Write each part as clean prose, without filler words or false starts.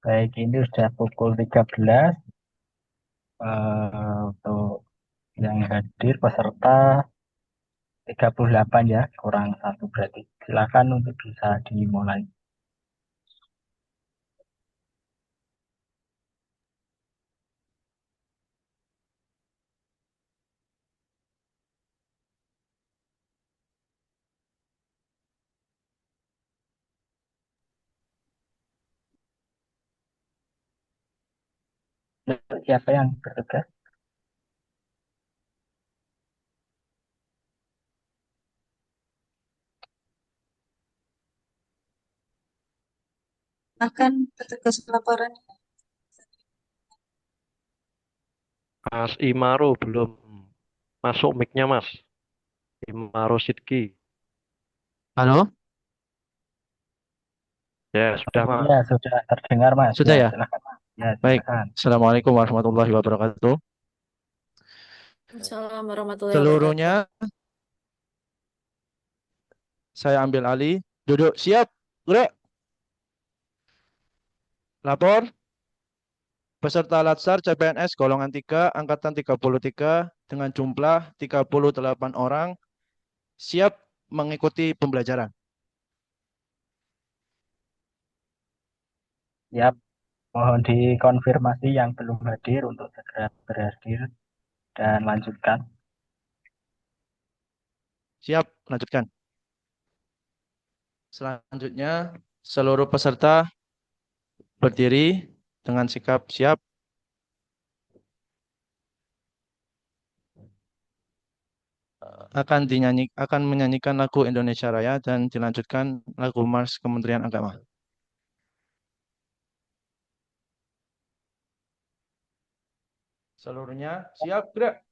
Baik, ini sudah pukul 13. Untuk yang hadir peserta 38 ya, kurang satu berarti. Silakan untuk bisa dimulai. Siapa yang bertugas? Akan petugas laporan. Mas Imaro belum masuk mic-nya, Mas. Imaro Sidki. Halo, Ya, sudah, Mas. Ya, sudah terdengar Mas. sudah Ya, ya? silakan Mas. Ya, Baik. silakan. Assalamualaikum warahmatullahi wabarakatuh. Assalamualaikum warahmatullahi wabarakatuh. Seluruhnya saya ambil alih. Duduk, siap, gerak, lapor. Peserta Latsar CPNS golongan 3, angkatan 33 dengan jumlah 38 orang siap mengikuti pembelajaran. Ya, mohon dikonfirmasi yang belum hadir untuk segera berhadir dan lanjutkan. Siap, lanjutkan. Selanjutnya, seluruh peserta berdiri dengan sikap siap. Akan menyanyikan lagu Indonesia Raya dan dilanjutkan lagu Mars Kementerian Agama. Seluruhnya siap, gerak.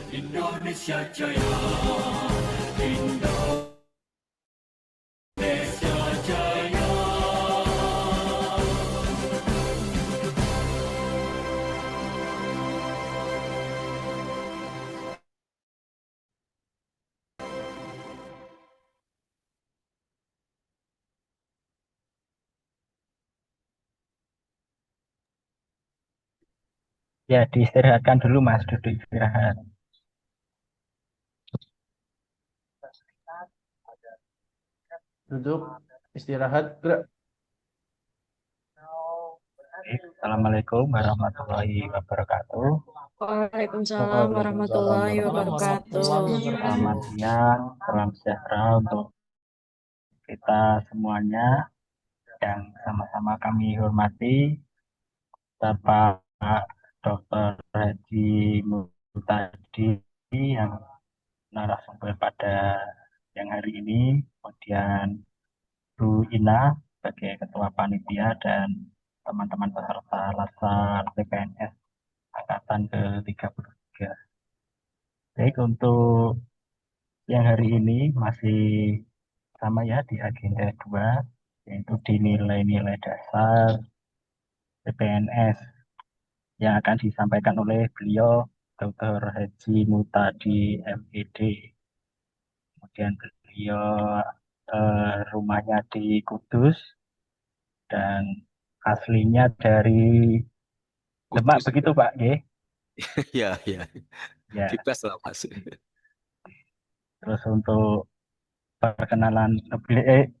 Indonesia Jaya, Indonesia Jaya. Ya, diistirahatkan dulu Mas, duduk istirahat. Duduk, istirahat, gerak. Assalamualaikum warahmatullahi wabarakatuh. Waalaikumsalam warahmatullahi wabarakatuh. Selamat siang, salam sejahtera untuk kita semuanya yang sama-sama kami hormati, Bapak Dr. Haji Mutadi yang narasumber pada yang hari ini, kemudian Bu Ina sebagai Ketua Panitia dan teman-teman peserta Latsar CPNS Angkatan ke-33. Baik, untuk yang hari ini masih sama ya di agenda 2, yaitu di nilai-nilai dasar CPNS yang akan disampaikan oleh beliau Dr. Haji Mutadi MED. Kemudian beliau rumahnya di Kudus dan aslinya dari Demak, Kudus. begitu Pak? Ya, ya. Ya. Bebas lah, Mas. Terus untuk perkenalan,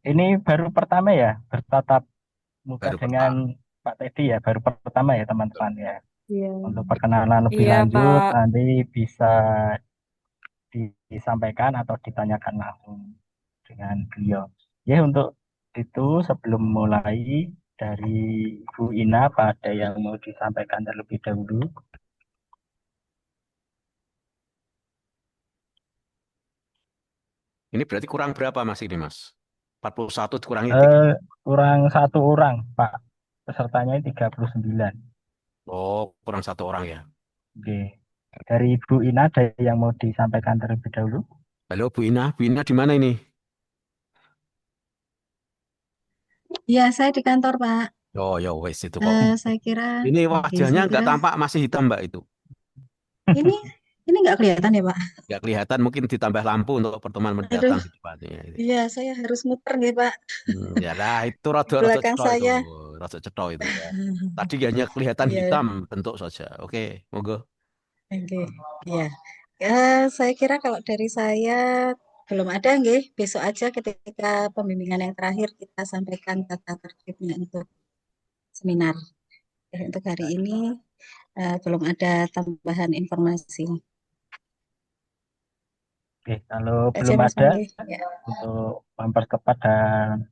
ini baru pertama ya bertatap muka Baru dengan Pak Teddy ya, baru pertama ya teman-teman ya. Iya. Untuk perkenalan lebih Iya, lanjut Pak. nanti bisa disampaikan atau ditanyakan langsung dengan beliau. Ya, untuk itu sebelum mulai dari Bu Ina, pada yang mau disampaikan terlebih dahulu. Ini berarti kurang berapa Mas ini, Mas? 41 dikurangi 3. Kurang 1 orang, Pak. Pesertanya 39. Oh, kurang 1 orang ya. Oke. Dari Bu Ina ada yang mau disampaikan terlebih dahulu? Halo Bu Ina di mana ini? Iya, saya di kantor, Pak. Oh, ya wes itu kok. Saya kira Ini oke, wajahnya saya nggak kira tampak masih hitam Mbak itu. ini nggak kelihatan ya, Pak? Nggak kelihatan, mungkin ditambah lampu untuk pertemuan Aduh, mendatang di depannya. iya, saya harus muter nih, Pak. Ya lah, itu Di rada belakang cetok itu. saya. Rada cetok itu. Tadi hanya kelihatan Iya, hitam bentuk saja. Oke, monggo. oke. Iya. Saya kira kalau dari saya belum ada, nggih. Besok aja ketika pembimbingan yang terakhir kita sampaikan tata tertibnya untuk seminar. Untuk hari ini belum ada tambahan informasi. Oke, kalau Aja belum Mas ada Anggi. Ya. untuk mempercepat dan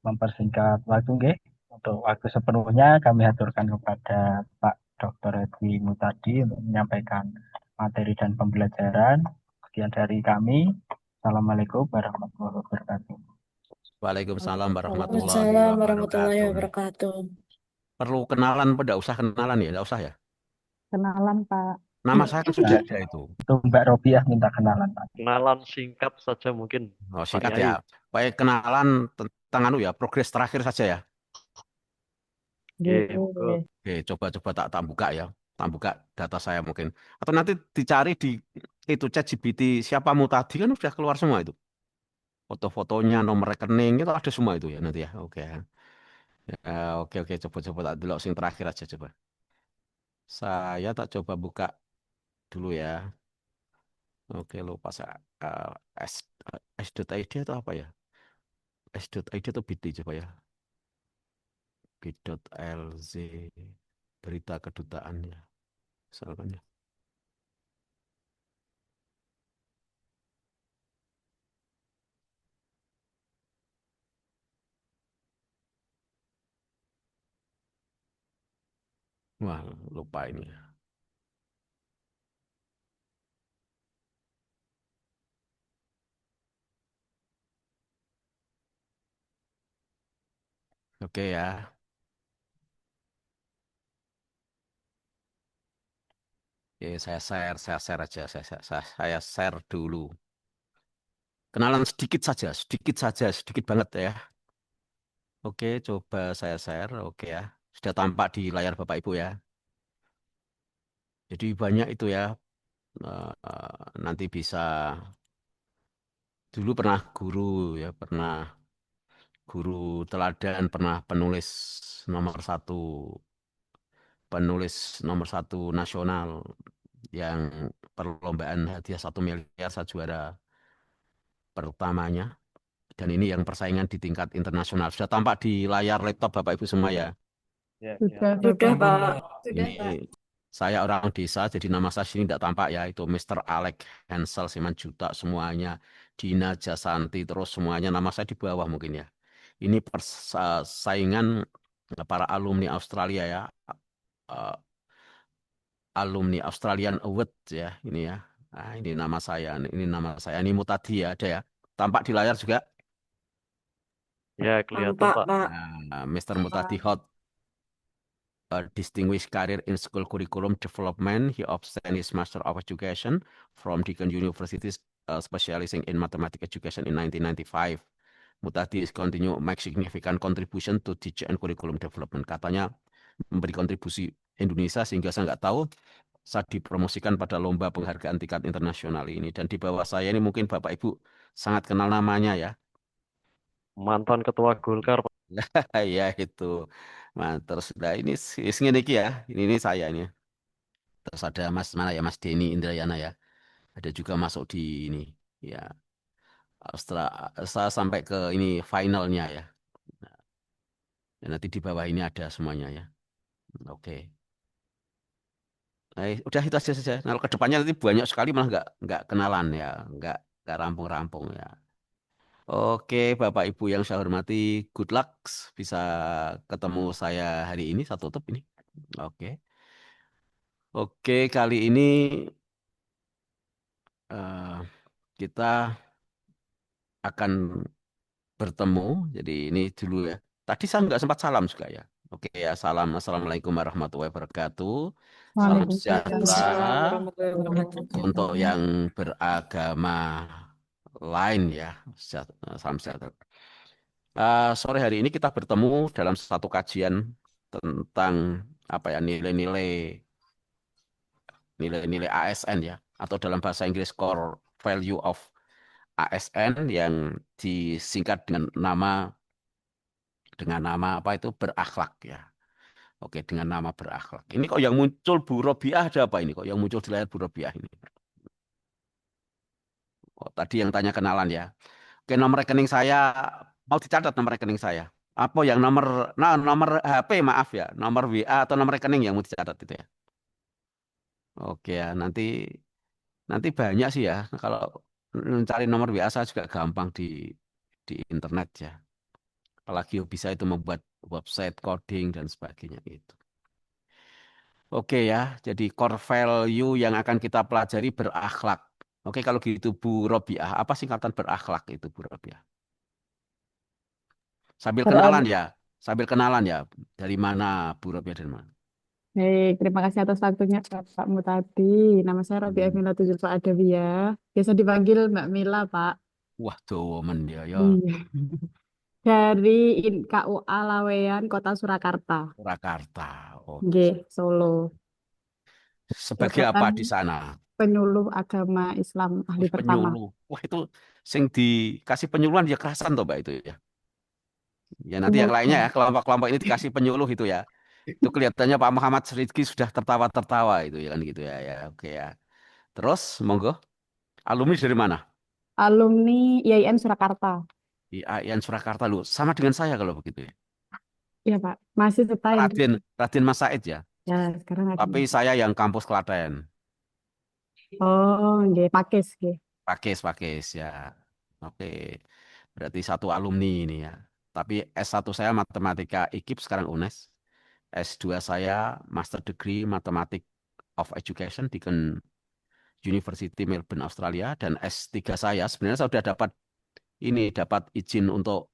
mempersingkat waktu, nggih. Untuk waktu sepenuhnya kami aturkan kepada Pak Dr. Edwi Mutadi untuk menyampaikan materi dan pembelajaran. Sekian dari kami. Assalamualaikum warahmatullahi wabarakatuh. Waalaikumsalam warahmatullahi Waalaikumsalam warahmatullahi wabarakatuh. wabarakatuh. Perlu kenalan, tidak usah kenalan ya, tidak usah ya. Kenalan, Pak. Nama saya kan sudah Nah, ada itu. itu Mbak Robiah minta kenalan, Pak. Kenalan singkat saja mungkin, Oh, Pak singkat Yai. ya. Baik, kenalan tentang anu ya, progres terakhir saja ya. Oke, Gitu. monggo. Oke, coba tak buka ya. Tak buka data saya mungkin. Atau nanti dicari di itu ChatGPT siapa Mutadi kan sudah keluar semua itu. Foto-fotonya, nomor rekening itu ada semua itu ya nanti ya. Oke. Ya, oke, coba tak delok sing terakhir aja coba. Saya tak coba buka dulu ya. Oke, lupa saya. S.id atau apa ya? S.id atau bit coba ya. bit.lz berita kedutaan ya. Misalkan ya. Wah, lupa ini. Oke ya. Oke, saya share aja. Saya share dulu. Kenalan sedikit banget ya. Oke, coba saya share. Oke ya. Sudah tampak di layar Bapak Ibu ya. Jadi banyak itu ya. Nanti bisa dulu pernah guru ya, pernah guru teladan, pernah penulis nomor satu nasional yang perlombaan hadiah 1 miliar saya juara pertamanya. Dan ini yang persaingan di tingkat internasional. Sudah tampak di layar laptop Bapak Ibu semua ya. Ya, Sudah, Sudah, Pak. Pak. Sudah, Ini Pak. saya orang desa, jadi nama saya sini tidak tampak ya. Itu Mr. Alex Hensel Simanjuta semuanya. Dina Jasanti terus semuanya nama saya di bawah mungkin ya. Ini persaingan para alumni Australia ya. Eh, Alumni Australian Award ya ini ya. Nah, ini nama saya, ini Mutadi ya ada ya. Tampak di layar juga. ya kelihatan Tampak, Pak. Pak. Nah, Mr. Mutadi Hot distinguished career in school curriculum development. He obtained his Master of Education from Deakin University, specializing in mathematics education in 1995. Mutadi is continue make significant contribution to teacher and curriculum development. Katanya memberi kontribusi Indonesia sehingga saya nggak tahu saya dipromosikan pada lomba penghargaan tingkat internasional ini. Dan di bawah saya ini mungkin Bapak Ibu sangat kenal namanya ya. Mantan Ketua Golkar, Pak. Ya itu. Nah, terus nah, ini ngene iki ya. Ini saya ini. Terus ada Mas mana ya Mas Denny Indrayana ya. Ada juga masuk di ini ya. Setelah saya sampai ke ini finalnya ya. Dan nanti di bawah ini ada semuanya ya. Oke. Udah itu aja saja. Nah, ke depannya nanti banyak sekali malah nggak kenalan ya, nggak rampung-rampung ya. Oke, Bapak Ibu yang saya hormati, good luck bisa ketemu saya hari ini. Saya tutup ini. Oke, oke kali ini eh, kita akan bertemu. Jadi ini dulu ya. Tadi saya nggak sempat salam juga ya. Oke ya, salam. Assalamualaikum warahmatullahi wabarakatuh. Salam Waalaikumsalam. Waalaikumsalam sejahtera warahmatullahi wabarakatuh. untuk yang beragama lain ya. Salam sejahtera. Sore hari ini kita bertemu dalam satu kajian tentang apa ya nilai-nilai ASN ya, atau dalam bahasa Inggris core value of ASN yang disingkat dengan nama apa itu berakhlak ya. Oke, dengan nama berakhlak. Ini kok yang muncul Bu Robiah ada apa ini? Kok yang muncul di layar Bu Robiah ini? Oh, tadi yang tanya kenalan ya. Oke, nomor rekening saya mau dicatat nomor rekening saya. Apa yang nomor HP maaf ya, nomor WA atau nomor rekening yang mau dicatat itu ya. Oke ya, nanti banyak sih ya. Kalau mencari nomor WA saya juga gampang di internet ya. Apalagi bisa itu membuat website coding dan sebagainya itu. Oke ya, jadi core value yang akan kita pelajari berakhlak. Oke, kalau gitu Bu Robiah, apa singkatan berakhlak itu Bu Robiah? Sambil kenalan Berarti, ya, sambil kenalan ya. Dari mana Bu Robiah dari mana? baik, terima kasih atas waktunya Bapak Mutadi. Nama saya Robiah Hmm. Mila Tujul Pak Adawiyah. Biasa dipanggil Mbak Mila, Pak. Wah, domen ya, ya. Iya. Dari KUA Laweyan, Kota Surakarta. Surakarta. Oh, G, Solo. sebagai apa Jabatan di sana? penyuluh agama Islam ahli Wih, pertama. penyuluh. Wah, itu sing dikasih penyuluhan ya kerasan toh, Mbak itu ya. Ya nanti yang lainnya ya, Semoga. kelompok-kelompok ini dikasih penyuluh itu ya. Itu kelihatannya Pak Muhammad Rizky sudah tertawa-tertawa itu ya kan gitu ya. Ya, oke ya. Terus, monggo. Alumni dari mana? Alumni IAIN Surakarta. Di AIN Surakarta lu. Sama dengan saya kalau begitu ya. Iya, Pak. Masih setahun. Raden Mas Said ya. Ya, sekarang ada. Tapi saya yang kampus Klaten. Oh, nggih, Pakis, nggih. Pakis ya. Oke. Berarti satu alumni ini ya. Tapi S1 saya matematika IKIP sekarang UNES. S2 saya Master Degree Mathematics of Education di University Melbourne Australia dan S3 saya sebenarnya saya sudah dapat izin untuk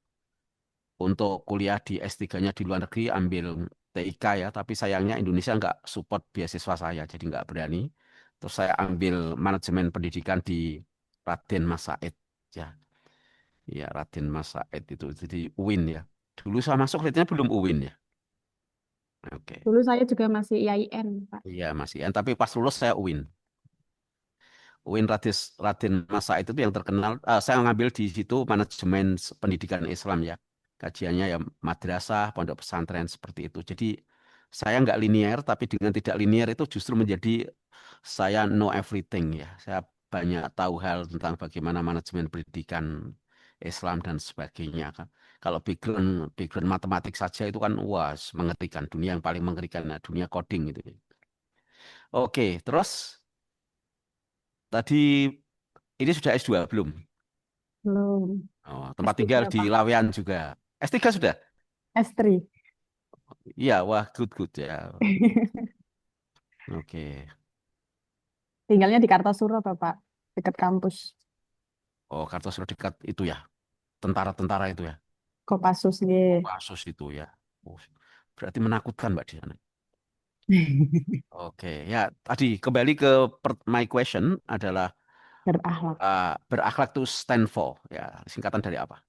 kuliah di S3-nya di luar negeri ambil TIK ya, tapi sayangnya Indonesia nggak support beasiswa saya, jadi nggak berani. Terus saya ambil manajemen pendidikan di Raden Mas Said ya. Ya, Raden Mas Said itu jadi UIN ya. Dulu saya masuk lihatnya belum UIN ya. Oke. Dulu saya juga masih IAIN, Pak. Iya masih. Tapi pas lulus saya UIN. UIN Raden Mas Said itu yang terkenal. Saya ngambil di situ manajemen pendidikan Islam ya. Kajiannya ya madrasah, pondok pesantren seperti itu. Jadi saya nggak linear, tapi dengan tidak linear itu justru menjadi saya know everything ya. Saya banyak tahu hal tentang bagaimana manajemen pendidikan Islam dan sebagainya kan. Kalau background matematik saja itu kan wah mengerikan. Dunia yang paling mengerikan, nah, dunia coding itu. Oke, terus tadi ini sudah S2 belum? Belum. Oh, tempat tinggal S3, di Pak. Lawean juga. S3 sudah? S3. Iya, wah good ya. Oke. Tinggalnya di Kartasura, Bapak. Dekat kampus. Oh, Kartosuro dekat itu ya. Tentara-tentara itu ya. Kopassus, nggih. Kasus itu ya. Oh, berarti menakutkan Mbak di sana. Oke, ya tadi kembali ke my question adalah Berakhlak. berakhlak itu stand for ya. Singkatan dari apa?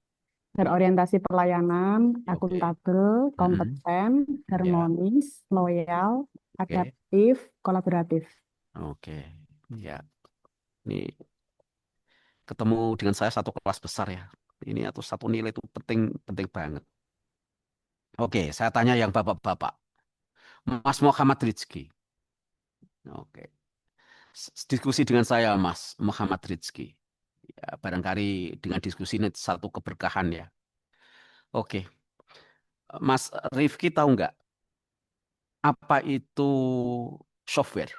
Berorientasi pelayanan, Oke. akuntabel, Mm-mm. kompeten, Ya, harmonis, loyal, oke. adaptif, kolaboratif. Oke. Ya, ini ketemu dengan saya satu kelas besar ya. Ini atau satu nilai itu penting penting banget. Oke, saya tanya yang bapak-bapak. Mas Muhammad Rizky. Oke. Diskusi dengan saya, Mas Muhammad Rizky. Ya, barangkali dengan diskusi ini satu keberkahan ya. Oke. Mas Rifki tahu nggak apa itu software?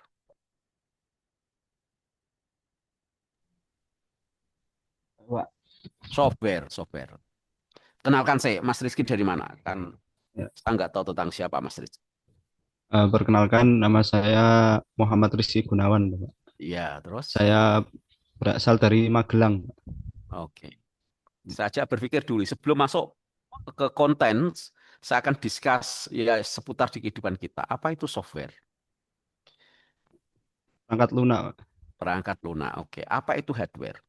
Wah, Software. Kenalkan saya, Mas Rizky dari mana? Kan Ya. saya nggak tahu tentang siapa Mas Rizky. Perkenalkan, nama saya Muhammad Rizky Gunawan, Bapak. Iya, terus? Saya berasal dari Magelang. Oke. Saya berpikir dulu sebelum masuk ke konten, saya akan discuss ya seputar di kehidupan kita. Apa itu software? Perangkat lunak, Pak. Perangkat lunak. Oke. Apa itu hardware?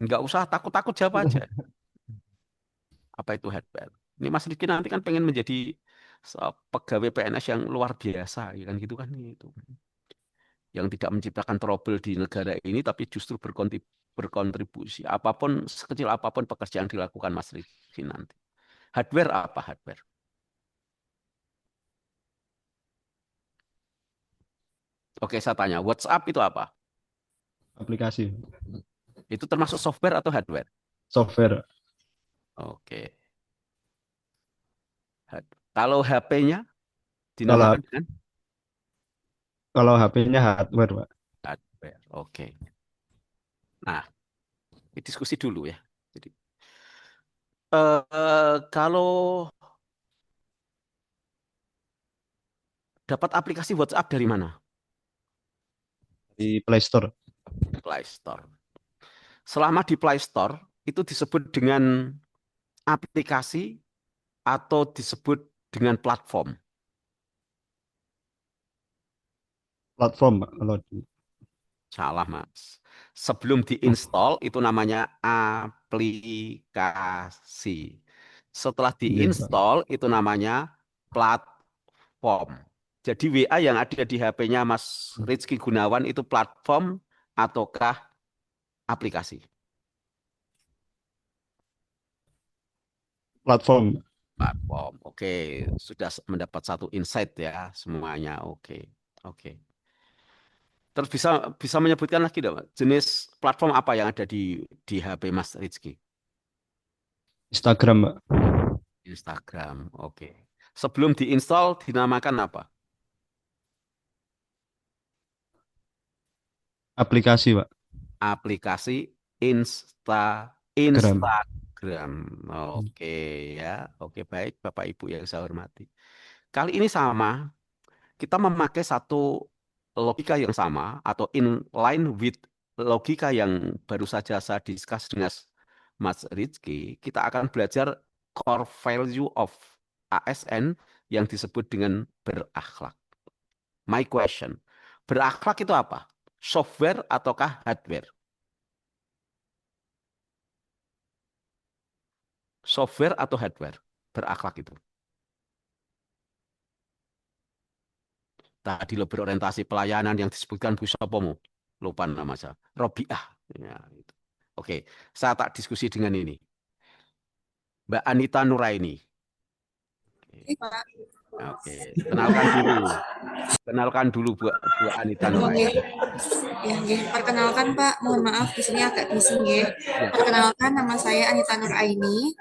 Nggak usah takut-takut jawab aja. Apa itu hardware? Ini Mas Rizky nanti kan pengen menjadi pegawai PNS yang luar biasa, ya kan gitu kan itu. Yang tidak menciptakan trouble di negara ini, tapi justru berkontribusi. Apapun, sekecil apapun pekerjaan dilakukan Mas Rizky nanti. Hardware apa hardware? Oke, saya tanya, WhatsApp itu apa? aplikasi, Itu termasuk software atau hardware? software. Oke. Kalau HP-nya Kalau dinamakan dengan kalau HP-nya hardware, Pak. hardware. Oke. Nah, diskusi dulu ya. Jadi, kalau dapat aplikasi WhatsApp dari mana? Di Play Store. Play Store. Selama di Play Store, itu disebut dengan aplikasi atau disebut dengan platform? Platform, Pak. Kalau Salah, Mas. Sebelum diinstal itu namanya aplikasi. Setelah iya, Pak. diinstal itu namanya platform. Jadi WA yang ada di HP-nya Mas Rizky Gunawan itu platform ataukah aplikasi? Platform. Platform. Oke, sudah mendapat satu insight ya semuanya. Oke. Oke. Terus bisa bisa menyebutkan lagi dong, jenis platform apa yang ada di HP Mas Rizky? Instagram, Pak. Instagram. Oke. Sebelum diinstal dinamakan apa? Aplikasi, Pak. Aplikasi Gram. Instagram. Oke ya. Oke, baik Bapak Ibu yang saya hormati. Kali ini sama, kita memakai satu logika yang sama atau in line with logika yang baru saja saya discuss dengan Mas Rizky. Kita akan belajar core value of ASN yang disebut dengan berakhlak. My question, berakhlak itu apa? Software ataukah hardware? Software atau hardware? Berakhlak itu. Tadi lo berorientasi pelayanan yang disebutkan Bu Sopomo. Lupa nama saya. Robiah. Ya, itu. Oke, saya tak diskusi dengan ini. Mbak Anita Nuraini. Oke, kenalkan dulu. Kenalkan dulu Bu Anita Nuraini. Ya, nggih. Perkenalkan Pak, mohon maaf di sini agak bising nggih. Ya. Perkenalkan nama saya Anita Nuraini.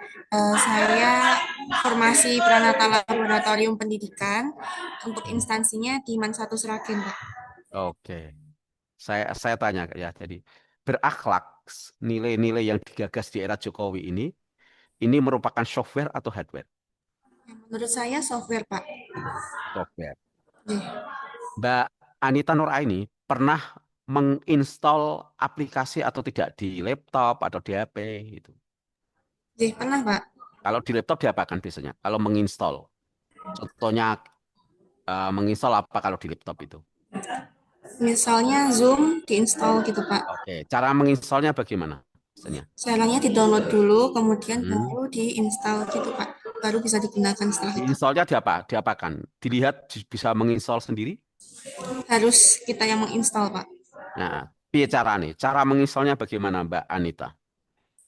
Saya formasi Pranata Laboratorium Pendidikan untuk instansinya di Man 1 Sragen, Pak. Oke. Saya tanya ya, jadi berakhlak, nilai-nilai yang digagas di era Jokowi ini merupakan software atau hardware? Menurut saya software, Pak. Software. Nggih. Mbak Anita Nuraini pernah menginstal aplikasi atau tidak di laptop atau di HP gitu? Nggih, pernah, Pak. Kalau di laptop diapakan biasanya? Kalau menginstal, contohnya menginstal apa kalau di laptop itu? Misalnya Zoom diinstal gitu, Pak. Oke, cara menginstalnya bagaimana? Biasanya? Caranya di-download dulu, kemudian Hmm. baru diinstal gitu, Pak. Baru bisa digunakan setelah itu. Diinstalnya diapakan? Dilihat bisa menginstal sendiri? Harus kita yang menginstal, Pak. Nah, cara menginstalnya bagaimana Mbak Anita?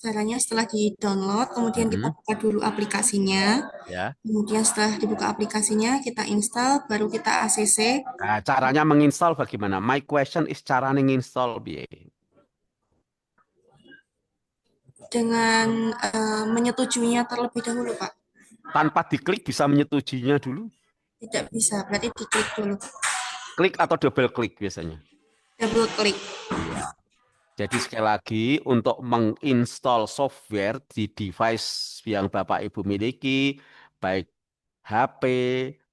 Caranya setelah di-download, kemudian kita buka dulu aplikasinya. Ya. Kemudian setelah dibuka aplikasinya, kita install, baru kita ACC. Nah, caranya menginstal bagaimana? My question is cara menginstal biye. Dengan menyetujuinya terlebih dahulu, Pak. Tanpa diklik bisa menyetujuinya dulu? Tidak bisa, berarti diklik dulu. Klik atau double klik biasanya? Double klik. Iya. Jadi sekali lagi untuk menginstal software di device yang Bapak Ibu miliki, baik HP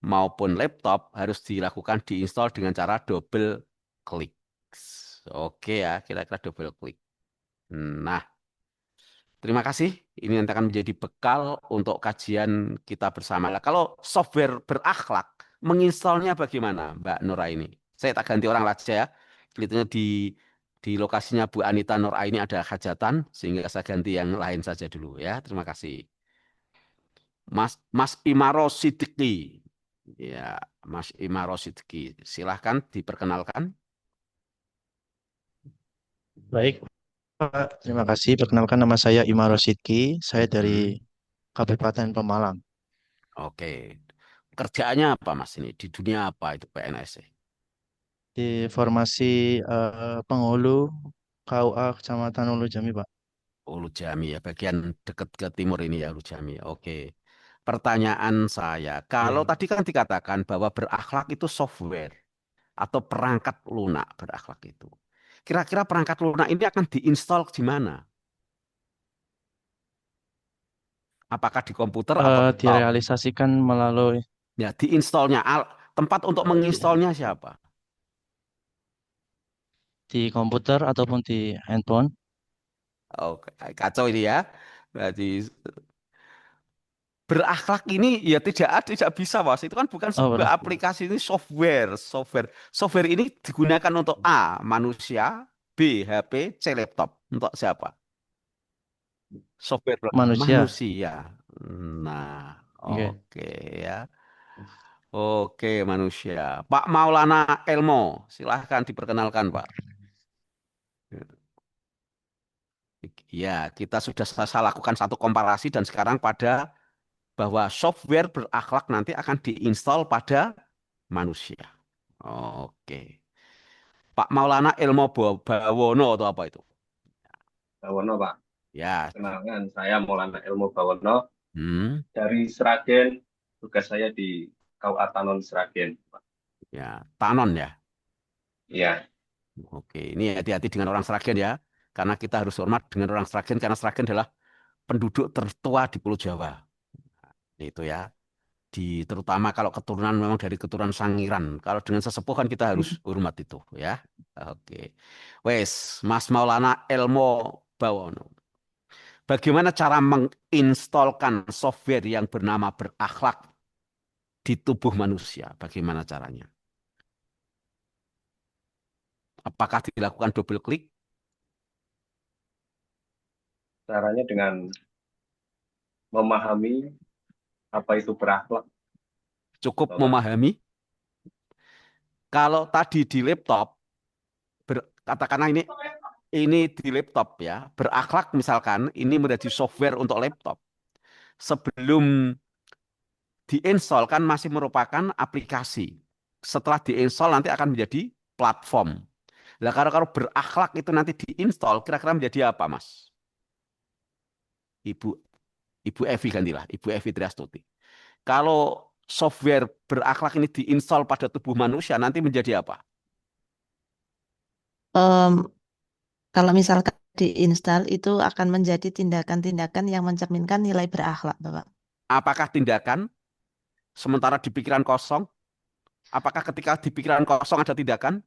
maupun laptop harus dilakukan diinstal dengan cara double klik. Oke ya, kira-kira double klik. Nah, terima kasih. Ini nanti akan menjadi bekal untuk kajian kita bersama. Nah, kalau software berakhlak, menginstalnya bagaimana, Mbak Nuraini? Saya tak ganti orang saja ya. Kelihatannya di lokasinya Bu Anita Nuraini ada hajatan, sehingga saya ganti yang lain saja dulu ya. Terima kasih. Mas Imaro Siddiqi. Ya, Mas Imaro Siddiqi. Silahkan diperkenalkan. Baik, Pak. Terima kasih. Perkenalkan nama saya Imar Rosidki. Saya dari Kabupaten Pemalang. Oke. Kerjaannya apa Mas ini? Di dunia apa itu PNS? Di formasi penghulu KUA Kecamatan Ulu Jami, Pak. Ulu Jami ya, bagian dekat ke timur ini ya, Ulu Jami. Oke. Pertanyaan saya, kalau tadi kan dikatakan bahwa berakhlak itu software atau perangkat lunak berakhlak itu. Kira-kira perangkat lunak ini akan diinstal di mana? Apakah di komputer atau laptop? Direalisasikan melalui Ya, diinstalnya tempat untuk menginstalnya siapa? di komputer ataupun di handphone. Oke, kacau ini ya. Berarti berakhlak ini ya tidak bisa, Mas. Itu kan bukan sebuah Benar. aplikasi, ini software ini digunakan untuk A, manusia, B, HP, C, laptop. Untuk siapa? Software Manusia. manusia. Nah, Oke. oke ya. Oke, manusia. Pak Maulana Elmo, silahkan diperkenalkan, Pak. Ya, kita sudah selesai lakukan satu komparasi dan sekarang pada bahwa software berakhlak nanti akan diinstal pada manusia. Oke. Pak Maulana Elmo Bawono atau apa itu? Bawono, Pak. Ya. Kenalkan, saya Maulana Ilmu Bawono Hmm. dari Sragen. Tugas saya di KUA Tanon Sragen, Pak. Ya, Tanon ya. Iya. Oke, ini hati-hati dengan orang Sragen ya. Karena kita harus hormat dengan orang Sragen karena Sragen adalah penduduk tertua di Pulau Jawa. Itu ya. Terutama kalau keturunan memang dari keturunan Sangiran. Kalau dengan sesepuh kan kita harus hormat itu ya. Oke. Wes, Mas Maulana Elmo Bawono. Bagaimana cara menginstalkan software yang bernama berakhlak di tubuh manusia? Bagaimana caranya? Apakah dilakukan double klik? Caranya dengan memahami apa itu berakhlak. Cukup Bapak. memahami. Kalau tadi di laptop, katakanlah ini di laptop ya, berakhlak misalkan, ini menjadi software untuk laptop. Sebelum diinstal kan masih merupakan aplikasi. Setelah diinstal nanti akan menjadi platform. Nah, kalau berakhlak itu nanti diinstal, kira-kira menjadi apa, Mas? Ibu Evi gantilah, Ibu Evi Triastuti. Kalau software berakhlak ini diinstal pada tubuh manusia, nanti menjadi apa? Kalau misalkan diinstal itu akan menjadi tindakan-tindakan yang mencerminkan nilai berakhlak, Bapak. Apakah tindakan sementara di pikiran kosong? Apakah ketika di pikiran kosong ada tindakan?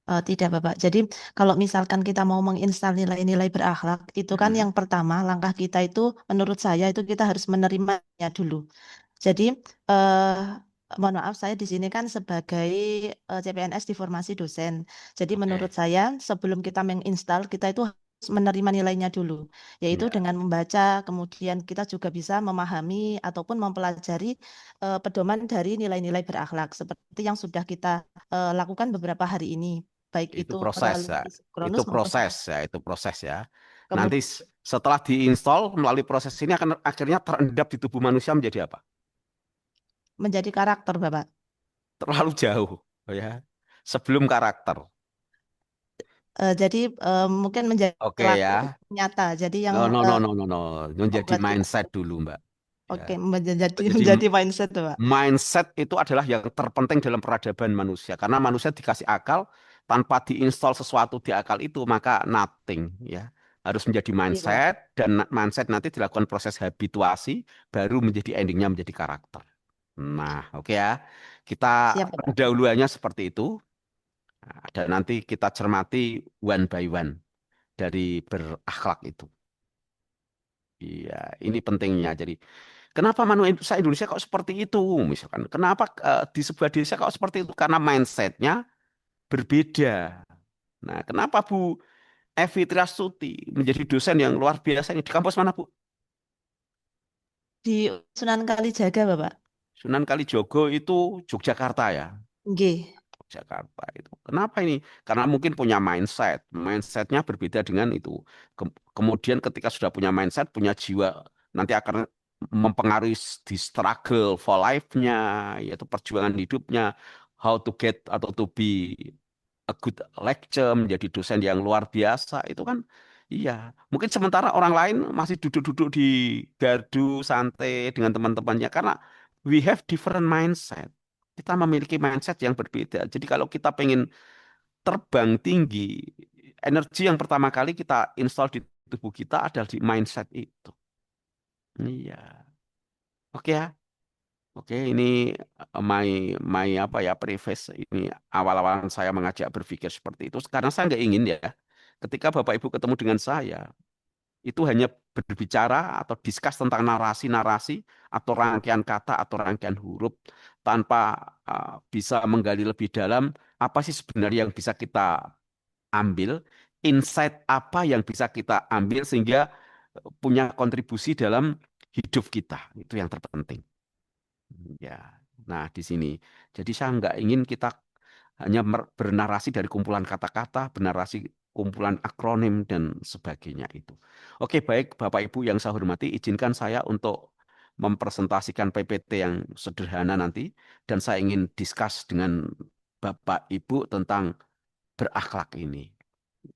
Tidak, Bapak. Jadi kalau misalkan kita mau menginstal nilai-nilai berakhlak, itu kan yang pertama langkah kita itu menurut saya itu kita harus menerimanya dulu. Jadi mohon maaf saya di sini kan sebagai CPNS di formasi dosen. Jadi menurut saya sebelum kita menginstal kita itu harus menerima nilainya dulu, yaitu dengan membaca, kemudian kita juga bisa memahami ataupun mempelajari pedoman dari nilai-nilai berakhlak seperti yang sudah kita lakukan beberapa hari ini. Baik Itu itu proses ya. melalui Itu sinkronus maupun proses ya, itu proses ya. kemudian Nanti setelah diinstal melalui proses ini akan akhirnya terendap di tubuh manusia menjadi apa? menjadi karakter, Bapak. Terlalu jauh ya. Sebelum karakter. Jadi mungkin menjadi Oke perilaku ya. nyata. Jadi yang No. Menjadi membuat kita mindset dulu, Mbak. oke Ya. menjadi mindset, Pak. Mindset itu adalah yang terpenting dalam peradaban manusia. Karena manusia dikasih akal, tanpa diinstal sesuatu di akal itu, maka nothing. Ya. Harus menjadi mindset, dan mindset nanti dilakukan proses habituasi, baru menjadi endingnya menjadi karakter. Nah, oke ya. Kita Siap, Pak. pendahuluannya seperti itu. Dan nanti kita cermati one by one dari berakhlak itu. Iya, ini pentingnya. Jadi, kenapa manusia Indonesia kok seperti itu? Misalkan, kenapa di sebuah desa kok seperti itu? Karena mindsetnya berbeda. Nah, kenapa Bu Evi Triastuti menjadi dosen yang luar biasa ini di kampus mana, Bu? Di Sunan Kalijaga, Bapak. Sunan Kalijogo itu Yogyakarta ya. Nggih. Jakarta itu. Kenapa ini? Karena mungkin punya mindsetnya berbeda dengan itu. Kemudian ketika sudah punya mindset, punya jiwa, nanti akan mempengaruhi di struggle for life-nya, yaitu perjuangan hidupnya, how to get atau to be a good lecture, menjadi dosen yang luar biasa, itu kan iya. Mungkin sementara orang lain masih duduk-duduk di gardu santai dengan teman-temannya karena we have different mindset. Kita memiliki mindset yang berbeda. Jadi kalau kita pengen terbang tinggi, energi yang pertama kali kita install di tubuh kita adalah di mindset itu. Iya. Oke ya. Oke, ini my my apa ya preface ini awal-awalan saya mengajak berpikir seperti itu. Karena saya nggak ingin ya, ketika Bapak Ibu ketemu dengan saya, itu hanya berbicara atau diskus tentang narasi-narasi atau rangkaian kata atau rangkaian huruf tanpa bisa menggali lebih dalam apa sih sebenarnya yang bisa kita ambil, insight apa yang bisa kita ambil sehingga punya kontribusi dalam hidup kita. Itu yang terpenting. Ya, nah di sini. Jadi saya nggak ingin kita hanya bernarasi dari kumpulan kata-kata, bernarasi kumpulan akronim dan sebagainya itu. Oke, baik Bapak Ibu yang saya hormati, izinkan saya untuk mempresentasikan PPT yang sederhana nanti, dan saya ingin diskus dengan Bapak Ibu tentang berakhlak ini.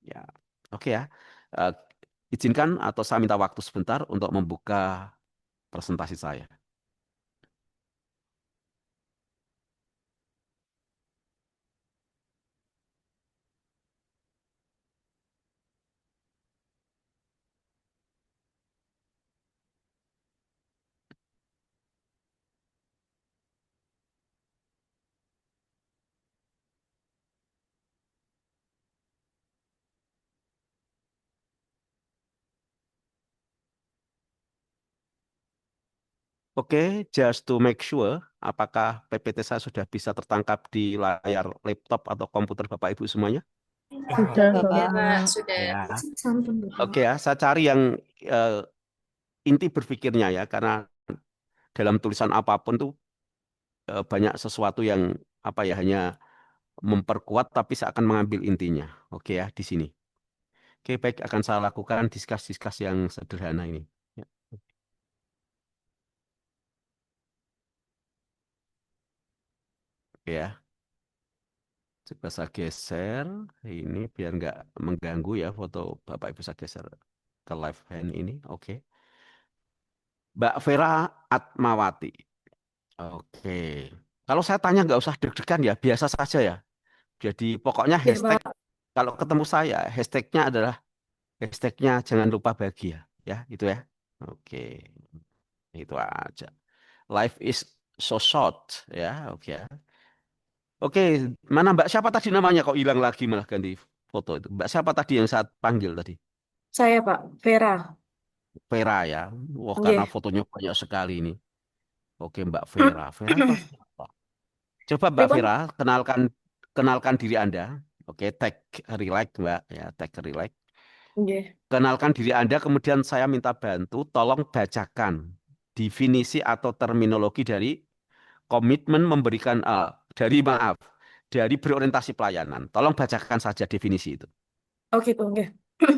Ya, oke ya. Eh, izinkan atau saya minta waktu sebentar untuk membuka presentasi saya. Oke, just to make sure, apakah PPT saya sudah bisa tertangkap di layar laptop atau komputer Bapak Ibu semuanya? Sudah, Ya, Bapak. Pak, sudah. Ya. Sampun, Bapak. Oke ya, saya cari yang inti berpikirnya ya, karena dalam tulisan apapun tuh banyak sesuatu yang apa ya hanya memperkuat tapi saya akan mengambil intinya. Oke ya, di sini. Oke, baik akan saya lakukan diskus-diskus yang sederhana ini. Ya. Oke ya. Coba saya geser ini biar nggak mengganggu ya foto Bapak Ibu, saya geser ke live hand ini. Oke. Mbak Vera Atmawati. Oke. Kalau saya tanya nggak usah deg-degan ya, biasa saja ya. Jadi pokoknya Ya, hashtag Pak. kalau ketemu saya hashtagnya adalah hashtagnya jangan lupa bahagia ya, itu ya. Oke. Itu aja. Life is so short ya. Oke ya. Oke, mana Mbak siapa tadi namanya kok hilang lagi malah ganti foto itu. Mbak siapa tadi yang saat panggil tadi? Saya, Pak. Vera. Vera ya. Wah, karena Nggih. fotonya banyak sekali ini. Oke, Mbak Vera. Vera itu siapa? Coba Mbak Pripun? Vera kenalkan diri Anda. Oke, tag relax Mbak ya, tag relax. Nggih. Kenalkan diri Anda, kemudian saya minta bantu tolong bacakan definisi atau terminologi dari komitmen memberikan dari berorientasi pelayanan. Tolong bacakan saja definisi itu. Oh gitu, nggih.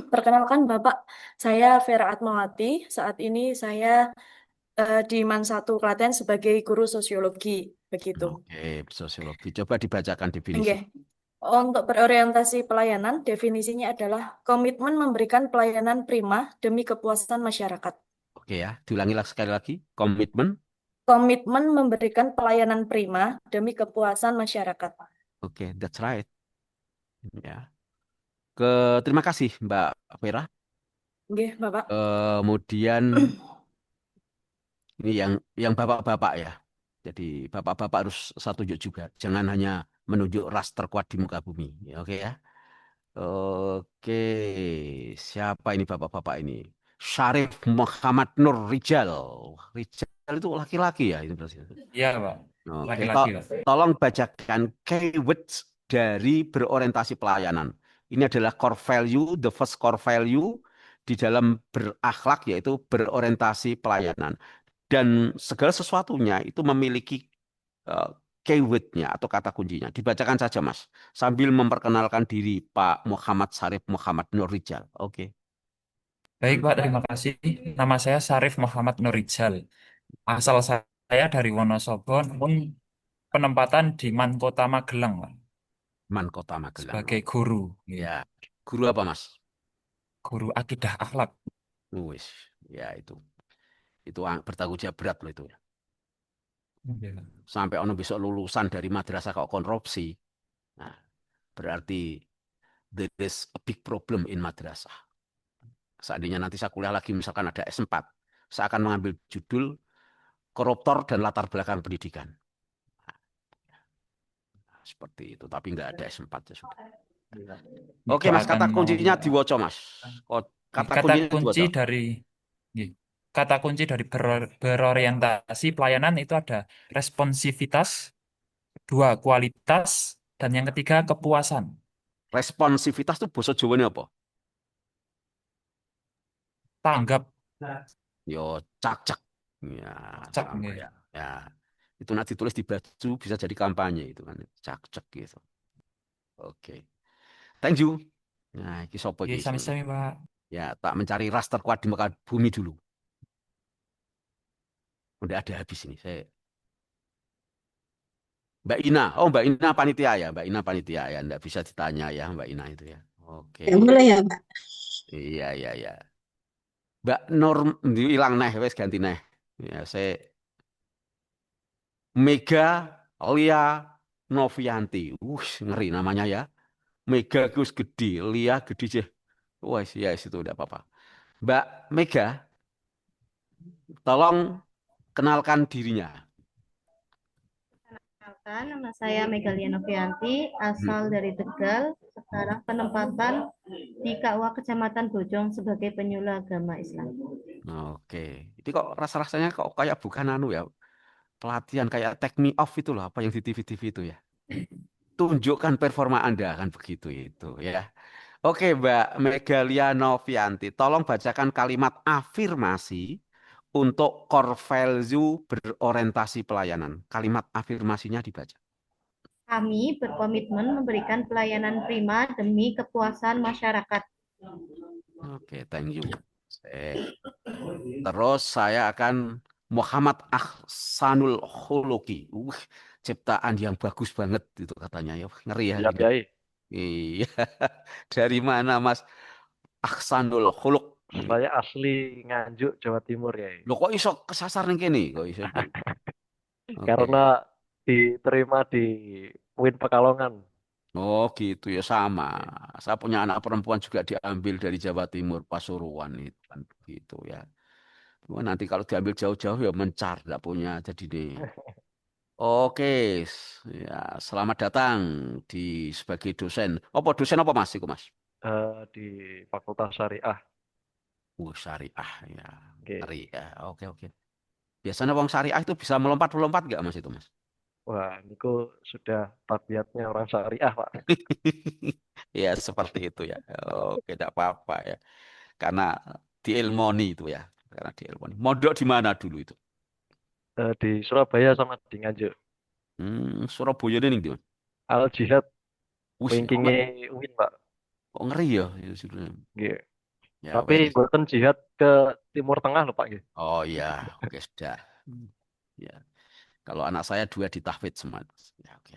Perkenalkan Bapak, saya Vera Atmawati. Saat ini saya di MAN 1 Klaten sebagai guru sosiologi, begitu. Oke, sosiologi. Coba dibacakan definisi. Nggih. Untuk berorientasi pelayanan, definisinya adalah komitmen memberikan pelayanan prima demi kepuasan masyarakat. Oke ya, diulangi sekali lagi. Komitmen memberikan pelayanan prima demi kepuasan masyarakat. Oke, that's right. Ya. Terima kasih Mbak Vera. Nggih, Bapak. Kemudian ini yang bapak-bapak ya. Jadi bapak-bapak harus saya tunjuk juga. Jangan hanya menunjuk ras terkuat di muka bumi. Ya, oke ya. Oke, siapa ini bapak-bapak ini? Syarif Muhammad Nur Rijal. Rijal itu laki-laki ya ini berarti. Iya, Pak. Oke, Laki-laki, Pak. tolong bacakan keywords dari berorientasi pelayanan. Ini adalah core value, the first core value di dalam berakhlak yaitu berorientasi pelayanan. Dan segala sesuatunya itu memiliki keywordnya atau kata kuncinya. Dibacakan saja, Mas. Sambil memperkenalkan diri Pak Muhammad Syarif Muhammad Nur Rijal. Oke. Baik, Pak. Terima kasih. Nama saya Syarif Muhammad Nurijal. Asal saya dari Wonosobo, namun penempatan di MAN Kota Magelang, Pak. Man Kota Magelang. sebagai guru, Ya, guru apa Mas? guru akidah akhlak. Wis, ya itu bertanggung jawab berat loh itu. Iya. Sampai ono besok lulusan dari madrasah kok korupsi. Nah, berarti there is a big problem in madrasah. Seandainya nanti saya kuliah lagi, misalkan ada S4, saya akan mengambil judul koruptor dan latar belakang pendidikan. Nah, seperti itu, tapi nggak ada S4 ya sudah. Oke Mas, kata kuncinya diwoco Mas. Kata kuncinya kunci diwoco. kata kunci dari berorientasi pelayanan itu ada responsivitas, 2 kualitas, dan yang ketiga kepuasan. Responsivitas itu bahasa Jawanya apa? Tanggap. Yo cak-cak. Ya, Cak, sama nggih. ya. Ya. Itu nanti ditulis di baju bisa jadi kampanye itu kan. Cak-cak gitu. Oke. Thank you. Nah, iki sapa Nggih, iki? sami-sami, Pak. Ya, tak mencari ras terkuat di muka bumi dulu. Udah ada habis ini. Mbak Ina. Oh, Mbak Ina panitia ya. Mbak Ina panitia ya. Nggak bisa ditanya ya Mbak Ina itu ya. Oke. Boleh ya, Pak? Iya, iya, iya. Mbak Nur hilang neh, wes ganti neh. Ya, Mega Lia Novianti. Ngeri namanya ya. Mega Gus gede, Lia gede sih. Wes, ya itu udah apa-apa. Mbak Mega, tolong kenalkan dirinya. Perkenalkan, nama saya Megalia Novianti, asal dari Tegal. Sekarang penempatan di KUA Kecamatan Bojong sebagai penyuluh agama Islam. Oke, ini kok rasa-rasanya kok kayak bukan anu ya, pelatihan kayak take me off itu loh, apa yang di TV-TV itu ya. Tunjukkan performa Anda kan begitu itu ya. Oke, Mbak Megalia Novianti, tolong bacakan kalimat afirmasi untuk core value berorientasi pelayanan. Kalimat afirmasinya dibaca. Kami berkomitmen memberikan pelayanan prima demi kepuasan masyarakat. Oke, thank you. Terus saya akan Muhammad Ahsanul Khuluqi. Ciptaan yang bagus banget itu katanya ya. Ngeri ya. Siap, Yai. Iya. Dari mana Mas Ahsanul Khuluq? Saya asli Nganjuk, Jawa Timur, Yai. Loh kok iso kesasar ning kene? Kok iso? Oke. Karena diterima di UIN Pekalongan. Oh gitu ya sama. Saya punya anak perempuan juga diambil dari Jawa Timur, Pasuruan itu kan begitu ya. Wah, nanti kalau diambil jauh-jauh ya mencar, nggak punya jadi deh. Oke, ya selamat datang di sebagai dosen. Apa dosen apa Mas? Iku Mas? Di Fakultas Syariah. Syariah ya. Oke. Syariah. Oke oke. Biasanya wong syariah itu bisa melompat-melompat nggak Mas itu Mas? Wah, niku sudah tabiatnya orang syariah, Pak. Ya seperti itu ya. Oke, tidak apa-apa ya. Karena diilmoni itu ya. Karena diilmoni. Mondok di mana dulu itu? Di Surabaya sama di Nganjuk. Surabaya ini nih. Al Jihad. Wih, Wingkingnya UIN, Pak. kok ngeri ya itu sebenarnya. Nggih. Ya, Tapi wes. buatan jihad ke Timur Tengah loh, Pak. Nggih. Oh iya, oke sudah. Ya. Kalau anak saya 2 ditahfidz semua. Ya, oke.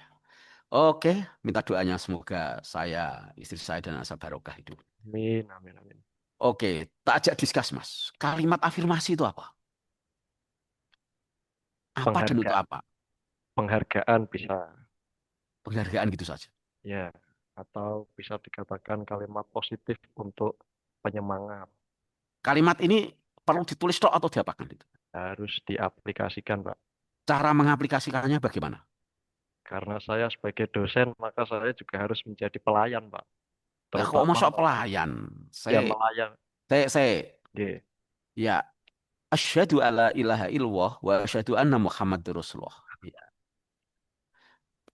Oke, minta doanya semoga saya, istri saya dan anak saya barokah hidup. Amin, amin, amin. Oke, tak ajak diskus Mas. Kalimat afirmasi itu apa? Apa dan untuk apa? Penghargaan bisa. Penghargaan gitu saja. Ya, atau bisa dikatakan kalimat positif untuk penyemangat. Kalimat ini perlu ditulis tok atau diapakan itu? Harus diaplikasikan, Pak. Cara mengaplikasikannya bagaimana? Karena saya sebagai dosen, maka saya juga harus menjadi pelayan, Pak. Nah, kok masuk pelayan? Ya, melayang. Saya. Ya, asyhadu alla ilaha illallah wa asyhadu anna Muhammadur Rasulullah. Ya.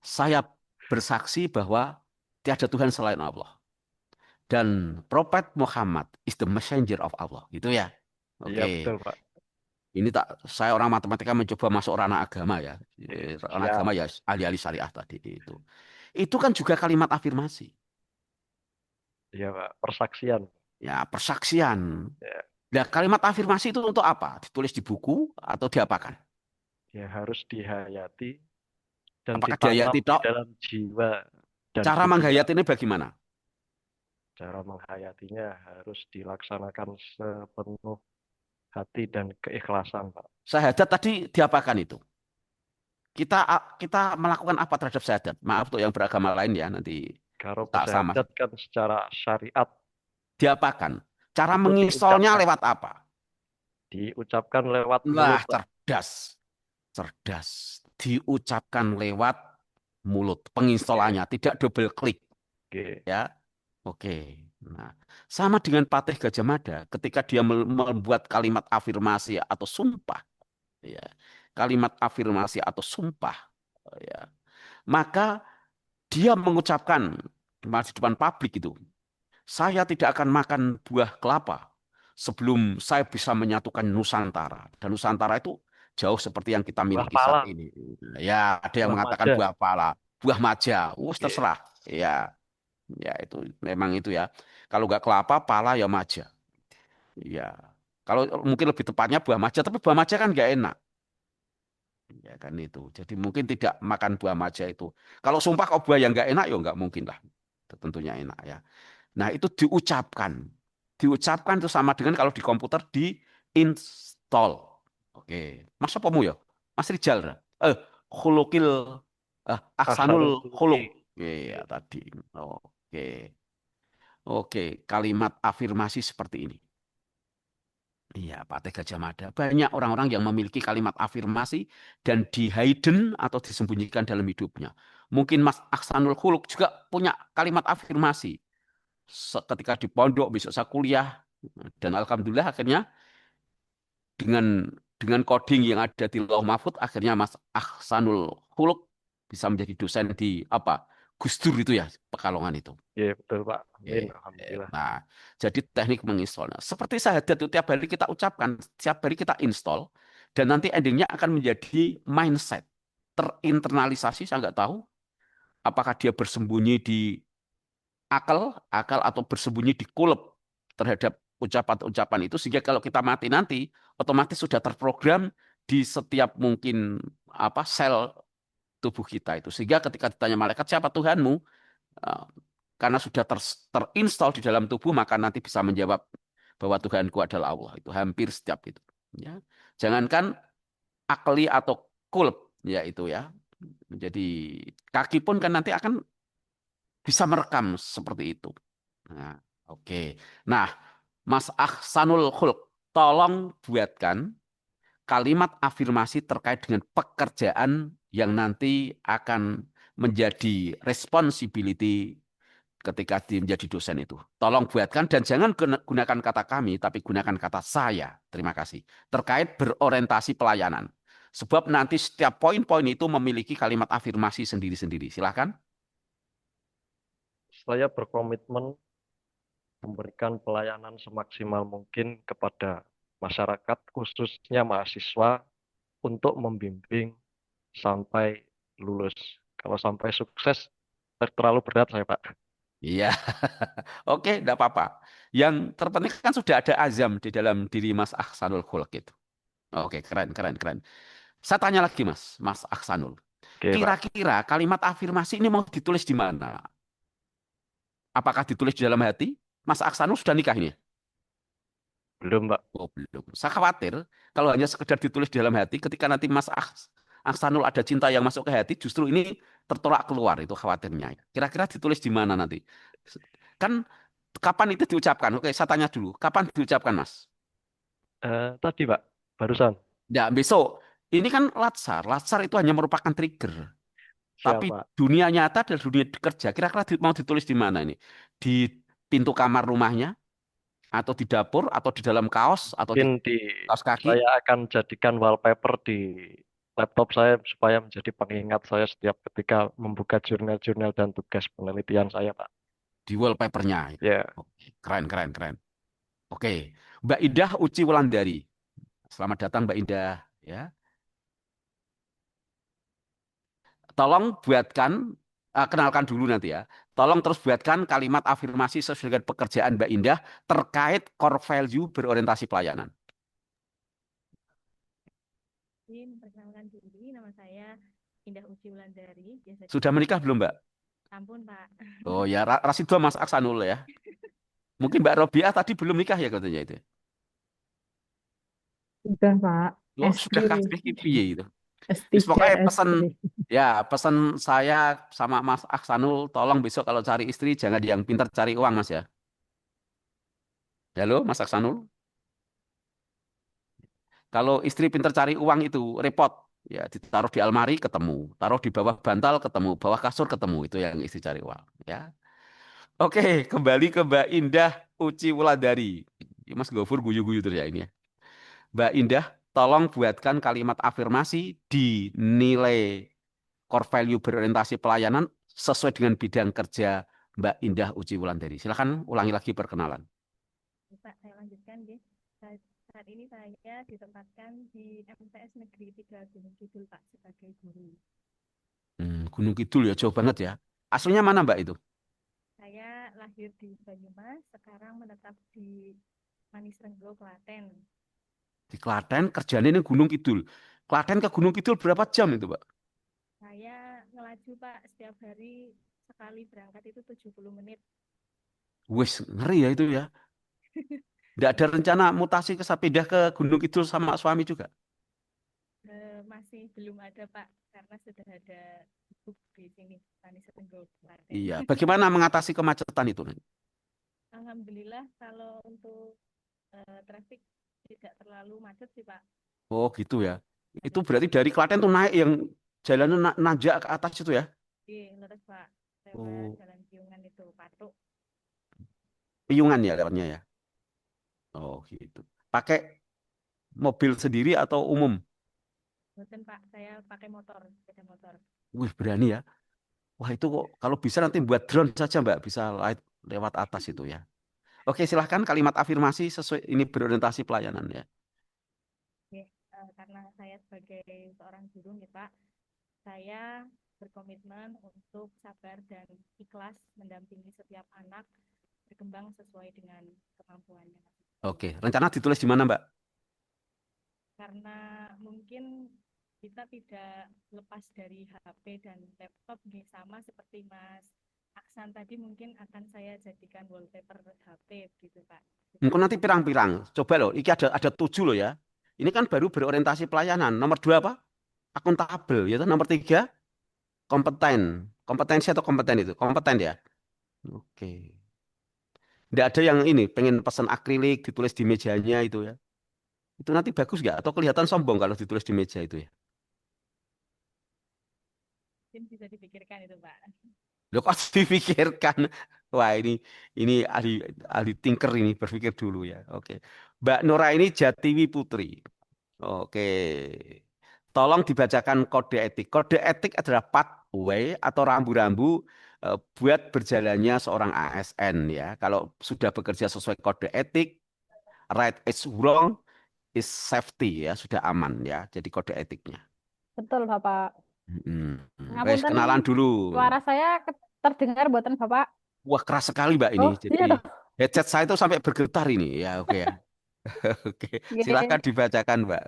Saya bersaksi bahwa tiada Tuhan selain Allah. Dan Prophet Muhammad is the messenger of Allah. Gitu ya. Oke. Iya, betul, Pak. Ini saya orang matematika mencoba masuk ranah agama ya. Ranah agama ya ahli-ahli syariah tadi itu. Itu kan juga kalimat afirmasi. Iya, Pak. Persaksian. Ya, persaksian. Ya. Nah, kalimat afirmasi itu untuk apa? Ditulis di buku atau diapakan? Ya, harus dihayati dan Apakah ditanam dihayati di dalam jiwa. Dan Cara juga menghayatinya bagaimana? cara menghayatinya harus dilaksanakan sepenuh hati dan keikhlasan, Pak. Syahadat tadi diapakan itu? Kita melakukan apa terhadap syahadat? Maaf untuk yang beragama lain ya, nanti Kalau tak sama. bersyahadat kan secara syariat Diapakan? Cara itu menginstalnya lewat apa? diucapkan lewat Lah, mulut, Pak. cerdas. Cerdas. Diucapkan lewat mulut. Penginstalannya tidak double klik. Oke. Ya. Oke. Nah, sama dengan Patih Gajah Mada ketika dia membuat kalimat afirmasi atau sumpah, ya. Kalimat afirmasi atau sumpah, ya. Maka dia mengucapkan di depan publik itu, saya tidak akan makan buah kelapa sebelum saya bisa menyatukan Nusantara. Dan Nusantara itu jauh seperti yang kita Buah miliki pala, saat ini. Ya, ada yang buah mengatakan maja. buah pala, buah maja. Oke. Terserah. Ya, ya itu memang itu ya. Kalau nggak kelapa, pala ya maja. Ya, kalau mungkin lebih tepatnya buah maja, tapi buah maja kan nggak enak. Ya kan itu. Jadi mungkin tidak makan buah maja itu. Kalau sumpah kok buah yang nggak enak, ya nggak mungkin lah. Itu tentunya enak ya. Nah itu diucapkan. Diucapkan itu sama dengan kalau di komputer di install. Oke. Mas apa mu ya? Mas Rijal. Khulukil Ahsanul Ahsanul khuluk. khuluqi. Iya tadi. Oke. Oke, kalimat afirmasi seperti ini. Iya, Patih Gajah Mada. Banyak orang-orang yang memiliki kalimat afirmasi dan hidden atau disembunyikan dalam hidupnya. Mungkin Mas Ahsanul Khuluk juga punya kalimat afirmasi. Ketika di pondok, besok saya kuliah. Dan alhamdulillah akhirnya dengan coding yang ada di Lauh Mahfud, akhirnya Mas Ahsanul Khuluk bisa menjadi dosen di Gus Dur itu ya, Pekalongan itu. Iya, betul, Pak. Amin. Oke. Alhamdulillah. Nah, jadi teknik menginstalnya. Seperti syahadat itu tiap hari kita ucapkan, tiap hari kita install, dan nanti endingnya akan menjadi mindset. Terinternalisasi, saya nggak tahu apakah dia bersembunyi di akal atau bersembunyi di kulep terhadap ucapan-ucapan itu, sehingga kalau kita mati nanti, otomatis sudah terprogram di setiap mungkin sel tubuh kita itu. Sehingga ketika ditanya malaikat, siapa Tuhanmu? Karena sudah terinstall di dalam tubuh, maka nanti bisa menjawab bahwa Tuhanku adalah Allah. Itu hampir setiap itu. Ya. Jangankan akli atau kulb, ya itu ya. Jadi kaki pun kan nanti akan bisa merekam seperti itu. Nah, oke. Nah, Mas Ahsanul Khulq, tolong buatkan kalimat afirmasi terkait dengan pekerjaan yang nanti akan menjadi responsibility ketika menjadi dosen itu. Tolong buatkan dan jangan gunakan kata kami, tapi gunakan kata saya. Terima kasih. Terkait berorientasi pelayanan. Sebab nanti setiap poin-poin itu memiliki kalimat afirmasi sendiri-sendiri. Silakan. Saya berkomitmen memberikan pelayanan semaksimal mungkin kepada masyarakat, khususnya mahasiswa, untuk membimbing sampai lulus. Kalau sampai sukses, terlalu berat saya, Pak. Iya, oke, enggak apa-apa. Yang terpenting kan sudah ada azam di dalam diri Mas Ahsanul Khulq itu. Oke, keren, keren, keren. Saya tanya lagi, Mas Ahsanul. Oke, Pak. Kira-kira kalimat afirmasi ini mau ditulis di mana? Apakah ditulis di dalam hati? Mas Ahsanul sudah nikah ini? Belum, Pak. Oh, belum. Saya khawatir kalau hanya sekedar ditulis di dalam hati, ketika nanti Mas Ahsanul ada cinta yang masuk ke hati, justru ini tertolak keluar, itu khawatirnya. Kira-kira ditulis di mana nanti? Kan kapan itu diucapkan? Oke, saya tanya dulu. Kapan diucapkan, Mas? Tadi, Pak. Barusan. Ya, besok. Ini kan latsar. Latsar itu hanya merupakan trigger. Tapi Siapa? dunia nyata dan dunia kerja, kira-kira mau ditulis di mana ini? Di pintu kamar rumahnya? Atau di dapur? Atau di dalam kaos? Atau di Mungkin kaos kaki? saya akan jadikan wallpaper di laptop saya supaya menjadi pengingat saya setiap ketika membuka jurnal-jurnal dan tugas penelitian saya, Pak. Di wallpapernya. Ya. Oke, keren, keren, keren. Oke, Mbak Indah Uci Wulandari. Selamat datang, Mbak Indah. Ya, tolong buatkan, kenalkan dulu nanti ya. Tolong terus buatkan kalimat afirmasi sesuai dengan pekerjaan Mbak Indah terkait core value berorientasi pelayanan. Memperkenalkan diri, nama saya Indah Uci Wulandari. Sudah menikah belum, Mbak? Ampun, Pak. Oh ya, Rasido Mas Aksanul ya. Mungkin Mbak Robiah tadi belum nikah ya katanya itu. Udah, Pak. Oh, SD. sudah kasih piye itu. S3 Wis pokoknya pesan SD. ya, pesan saya sama Mas Aksanul, tolong besok kalau cari istri jangan yang pintar cari uang, Mas ya. Halo, Mas Aksanul. Kalau istri pintar cari uang itu repot. Ya, ditaruh di almari ketemu, taruh di bawah bantal ketemu, bawah kasur ketemu, itu yang istri cari uang, ya. Oke, kembali ke Mbak Indah Uci Wulandari. Ya, Mas Gofur guyu-guyu terus ya ini ya. Mbak Indah, tolong buatkan kalimat afirmasi di nilai core value berorientasi pelayanan sesuai dengan bidang kerja Mbak Indah Uci Wulandari. Silakan ulangi lagi perkenalan. Pak, saya lanjutkan, Nggih. Saat ini saya ditempatkan di MTS Negeri 3 Gunung Kidul, Pak, sebagai guru. Gunung Kidul ya, jauh banget ya. Aslinya mana Mbak itu? Saya lahir di Banyumas, sekarang menetap di Manisrenggo, Klaten. Di Klaten, kerjanya ini Gunung Kidul. Klaten ke Gunung Kidul berapa jam itu, Mbak? Saya ngelaju, Pak, setiap hari sekali berangkat itu 70 menit. Wes, ngeri ya itu ya. Nggak ada rencana mutasi ke pindah ke Gunung Kidul sama suami juga? Masih belum ada, Pak, karena sudah ada grup di sini, Manisrenggo, Klaten. Iya, bagaimana mengatasi kemacetan itu? Alhamdulillah kalau untuk traffic tidak terlalu macet sih, Pak. Oh gitu ya. Itu berarti dari Klaten tuh naik yang jalannya nanjak ke atas itu ya? Iya, lurus, Pak. Lewat Oh, Jalan Piungan itu, Patuk. Piungan ya lewatnya ya? Oh gitu. Pakai mobil sendiri atau umum? Boten, Pak, saya pakai motor, sepeda motor. Wih berani ya. Wah itu kok kalau bisa nanti buat drone saja Mbak, bisa lewat atas itu ya. Oke silahkan kalimat afirmasi sesuai ini berorientasi pelayanan ya. Oke, karena saya sebagai seorang guru nih, Pak, saya berkomitmen untuk sabar dan ikhlas mendampingi setiap anak berkembang sesuai dengan kemampuannya. Oke, rencana ditulis di mana Mbak? Karena mungkin kita tidak lepas dari HP dan laptop nih, sama seperti Mas Aksan tadi, mungkin akan saya jadikan wallpaper HP gitu, Pak. Mungkin nanti pirang-pirang. Coba loh, ini ada 7 loh ya. Ini kan baru berorientasi pelayanan. Nomor 2 apa? Akuntabel. Ya, nomor 3 kompeten. Kompetensi atau kompeten itu? Kompeten ya. Oke. Tidak ada yang ini, pengen pesan akrilik ditulis di mejanya itu ya. Itu nanti bagus nggak? Atau kelihatan sombong kalau ditulis di meja itu ya? Mungkin bisa dipikirkan itu, Pak. Loh kok dipikirkan? Wah ini ahli tinker ini berpikir dulu ya. Oke. Mbak Nora ini Jatiwi Putri. Oke. Tolong dibacakan kode etik. Kode etik adalah pathway atau rambu-rambu buat berjalannya seorang ASN ya. Kalau sudah bekerja sesuai kode etik, right is wrong, is safety ya, sudah aman ya. Jadi kode etiknya. Betul, Bapak. Wes Ngapunten, kenalan dulu. suara saya terdengar buatan Bapak. Wah keras sekali Mbak ini. Oh, Jadi iya toh. headset saya itu sampai bergetar ini. Ya oke ya. Oke, silakan Nggih. dibacakan Mbak.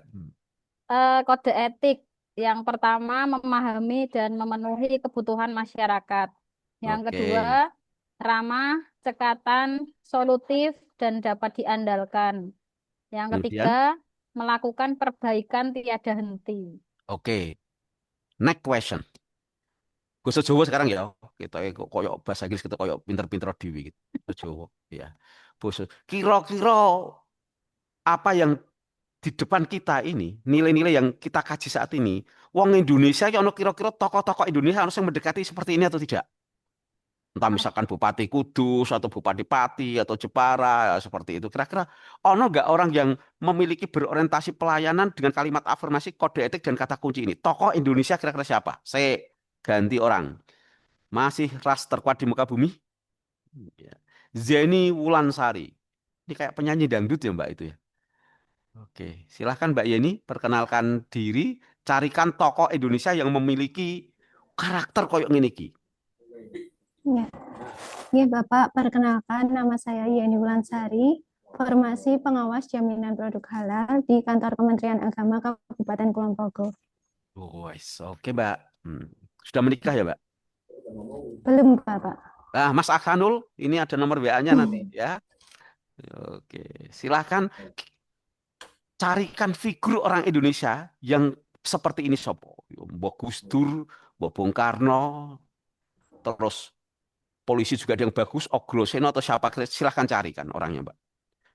Kode etik. Yang pertama, memahami dan memenuhi kebutuhan masyarakat. Yang Oke. kedua, ramah, cekatan, solutif, dan dapat diandalkan. Yang Kemudian, ketiga, melakukan perbaikan tiada henti. oke. Next question. Bahasa Jawa sekarang ya. Kita koyok bahasa Inggris kita koyok pinter-pinter dewi gitu. Bahasa Jawa ya. Bahasa kira-kira apa yang di depan kita ini, nilai-nilai yang kita kaji saat ini, wong Indonesia ya ono kira-kira tokoh-tokoh Indonesia harus yang mendekati seperti ini atau tidak? Entah misalkan Bupati Kudus atau Bupati Pati atau Jepara ya, seperti itu. Kira-kira ono nggak orang yang memiliki berorientasi pelayanan dengan kalimat afirmasi, kode etik dan kata kunci ini? Tokoh Indonesia kira-kira siapa? Saya ganti orang. Masih ras terkuat di muka bumi? Ya. Zeni Wulansari. Ini kayak penyanyi dangdut ya Mbak itu ya. Oke, silahkan Mbak Yeni perkenalkan diri, carikan tokoh Indonesia yang memiliki karakter koyok ngene iki. Ya. Ya, Bapak, perkenalkan nama saya Yeni Wulansari, formasi pengawas jaminan produk halal di kantor Kementerian Agama Kabupaten Kulon Progo. Oke Mbak. Sudah menikah ya Mbak? Belum, Bapak. Nah, Mas Aksanul, ini ada nomor WA-nya nanti ya. Oke, silahkan carikan figur orang Indonesia yang seperti ini sopo. Mbok Gus Dur, Mbok Bung Karno, terus polisi juga ada yang bagus, Oglo Seno atau siapa, silahkan carikan orangnya, Mbak.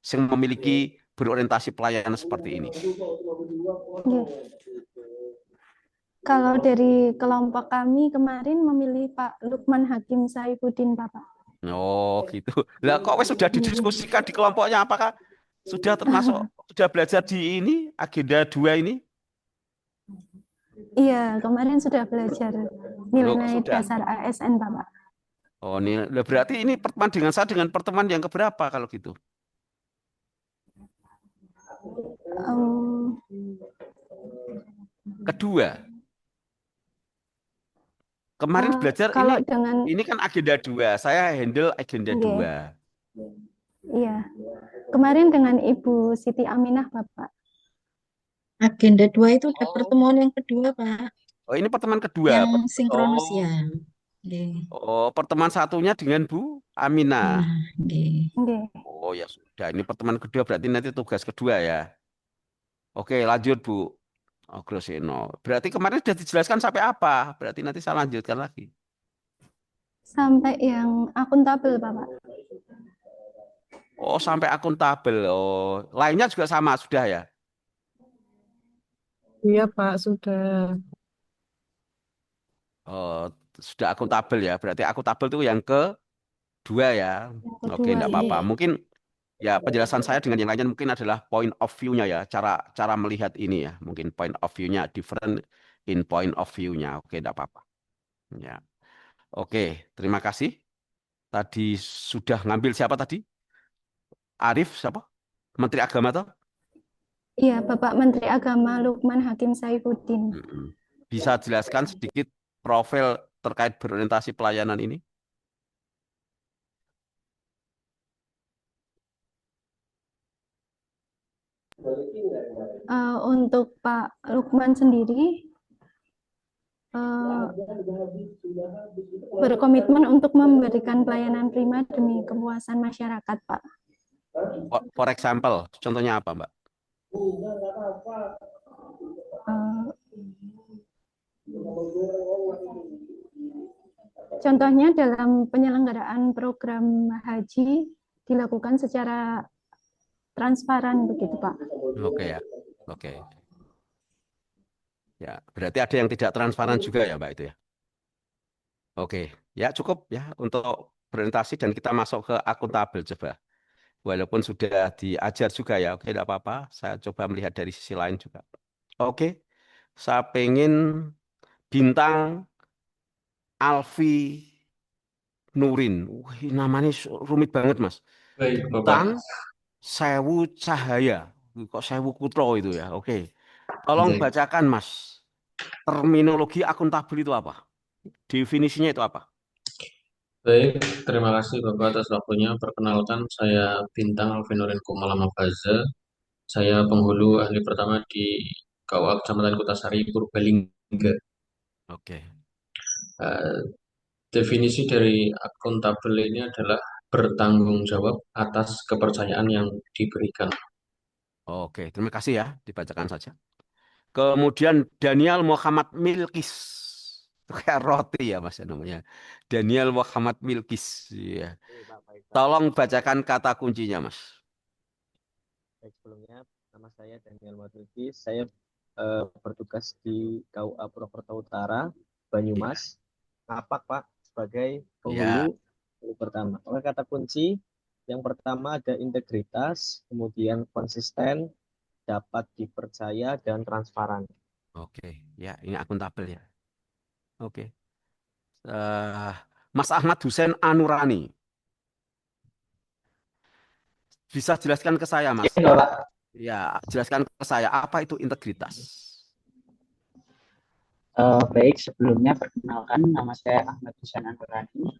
Yang memiliki berorientasi pelayanan seperti ini. Nggih. Kalau dari kelompok kami kemarin memilih Pak Lukman Hakim Saifuddin, Bapak. Oh, gitu. Lah kok wes sudah didiskusikan di kelompoknya, apakah sudah termasuk sudah belajar di ini agenda 2 ini? Iya, kemarin sudah belajar Loh, kok nilai sudah? dasar ASN, Bapak. Oh, ini lah berarti ini pertemuan dengan saya dengan pertemuan yang keberapa kalau gitu? Em, Kedua. Kemarin belajar kalau dengan ini kan agenda 2. Saya handle agenda Nggih. 2. Iya. Kemarin dengan Ibu Siti Aminah, Bapak. Agenda 2 itu udah pertemuan yang kedua, Pak. Oh, ini pertemuan kedua. Yang sinkronus ya. Nggih. Oh, pertemuan satunya dengan Bu Aminah. Nah, nggih. Nggih. Oh ya sudah, ini pertemuan kedua berarti nanti tugas kedua ya. Oke, lanjut Bu. Oh, Groseno. Berarti kemarin sudah dijelaskan sampai apa? Berarti nanti saya lanjutkan lagi. Sampai yang akuntabel, Bapak. Oh, sampai akuntabel. Oh, lainnya juga sama sudah ya. Iya, Pak, sudah. Oh, sudah akuntabel ya. Berarti akuntabel itu yang kedua ya. Yang Oke, kedua, enggak apa-apa. iya. Mungkin ya penjelasan saya dengan yang lainnya mungkin adalah point of view-nya ya, cara melihat ini ya. Mungkin point of view-nya different in point of view-nya. Oke, enggak apa-apa. Ya. Oke, terima kasih. Tadi sudah ngambil siapa tadi? Arif siapa? Menteri Agama toh? Iya, Bapak Menteri Agama Lukman Hakim Saifuddin. Bisa jelaskan sedikit profil terkait berorientasi pelayanan ini? Untuk Pak Lukman sendiri berkomitmen untuk memberikan pelayanan prima demi kepuasan masyarakat, Pak. For example, contohnya apa, Mbak? Contohnya dalam penyelenggaraan program haji dilakukan secara transparan begitu, Pak. Oke ya. Oke. Ya, berarti ada yang tidak transparan juga ya, Mbak itu ya. Oke, ya cukup ya untuk berorientasi dan kita masuk ke akuntabel coba. Walaupun sudah diajar juga ya, oke tidak apa-apa. Saya coba melihat dari sisi lain juga. Oke, saya pengen Bintang Alfi Nurin. Wih, namanya rumit banget, Mas. Baik, Bapak. Bintang Sewu Cahaya. Kok Sewu Kutro itu ya? Oke. Tolong Baik. bacakan, Mas. Terminologi akuntabel itu apa? Definisinya itu apa? Baik, terima kasih Bapak atas waktunya. Perkenalkan, saya Bintang Alfinurin Kumalama Faza. Saya penghulu ahli pertama di KUA Kecamatan Kutasari, Purbalingga. Oke. Definisi dari akuntabel ini adalah bertanggung jawab atas kepercayaan yang diberikan. Oke, terima kasih ya. Dibacakan saja. Kemudian Daniel Muhammad Milkis. Itu kayak roti ya Mas ya namanya. Daniel Muhammad Milkis. Ya. Tolong bacakan kata kuncinya Mas. Baik, sebelumnya nama saya Daniel Muhammad Milkis. Saya bertugas di KUA Purwokerto Utara, Banyumas. Ngapak Pak sebagai penghulu pertama. Oleh kata kunci yang pertama ada integritas, kemudian konsisten, dapat dipercaya dan transparan. Oke, ya ini akuntabel ya. Oke. Mas Ahmad Hussein Anurani. Bisa jelaskan ke saya, Mas? Ya, jelaskan ke saya apa itu integritas. Baik, sebelumnya perkenalkan nama saya Ahmad Hussein Anurani.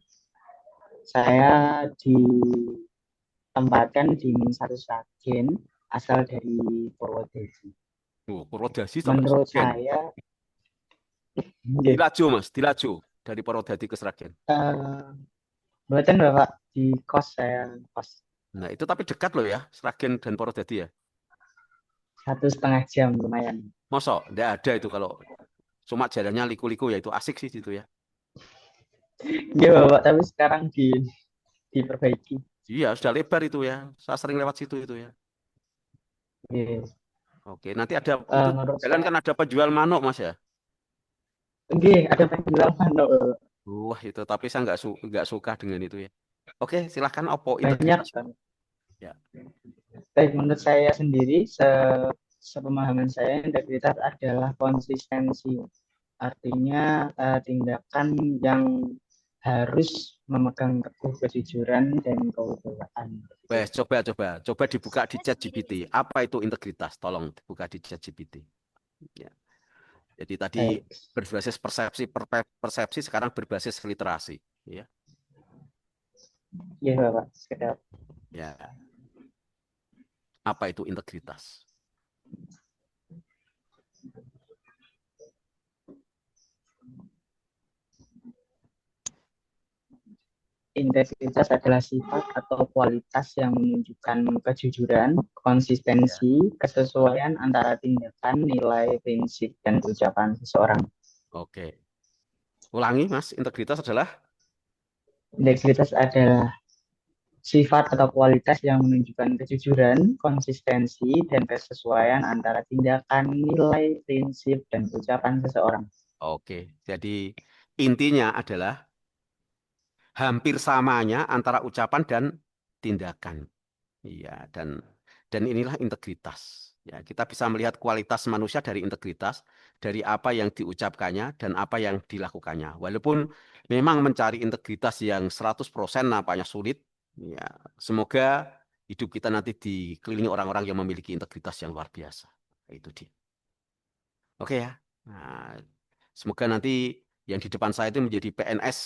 Saya ditempatkan di Min 1 Sragen, asal dari Purwodadi. Purwodadi Menurut saya Dilaju Mas, dilaju. dari Purwodadi ke Sragen? Mboten Bapak, di kos saya kos Nah, itu tapi dekat loh ya, Sragen dan Purwodadi ya. 1,5 jam lumayan. Mosok, nggak ada itu kalau cuma jalannya liku-liku ya itu asik sih itu ya. Iya Bapak, tapi sekarang diperbaiki. Iya, sudah lebar itu ya. Saya sering lewat situ itu ya. Iya. Oke, nanti ada itu Menurut jalan saya, kan ada penjual manuk Mas ya. nggih, ada penjual manuk Bapak. Wah itu, tapi saya nggak suka dengan itu ya. Oke, silahkan opo Banyak integritas. banget. Ya. Baik, menurut saya sendiri, sepemahaman saya, integritas adalah konsistensi. Artinya tindakan yang harus memegang teguh kejujuran dan kewibawahan. Wes, coba dibuka di ChatGPT. Apa itu integritas? Tolong dibuka di ChatGPT. Ya. Jadi tadi Baik. berbasis persepsi, sekarang berbasis literasi. Ya. Iya Bapak, sekedar. Ya. Apa itu integritas? Integritas adalah sifat atau kualitas yang menunjukkan kejujuran, konsistensi, kesesuaian antara tindakan, nilai, prinsip, dan ucapan seseorang. Oke. Ulangi, Mas. Integritas adalah? Integritas adalah sifat atau kualitas yang menunjukkan kejujuran, konsistensi, dan kesesuaian antara tindakan, nilai, prinsip, dan ucapan seseorang. Oke. Jadi intinya adalah hampir samanya antara ucapan dan tindakan. Iya, dan inilah integritas. Ya, kita bisa melihat kualitas manusia dari integritas, dari apa yang diucapkannya dan apa yang dilakukannya. Walaupun memang mencari integritas yang 100% nampaknya sulit, ya, semoga hidup kita nanti dikelilingi orang-orang yang memiliki integritas yang luar biasa. Itu dia. Oke ya. Nah, semoga nanti yang di depan saya itu menjadi PNS,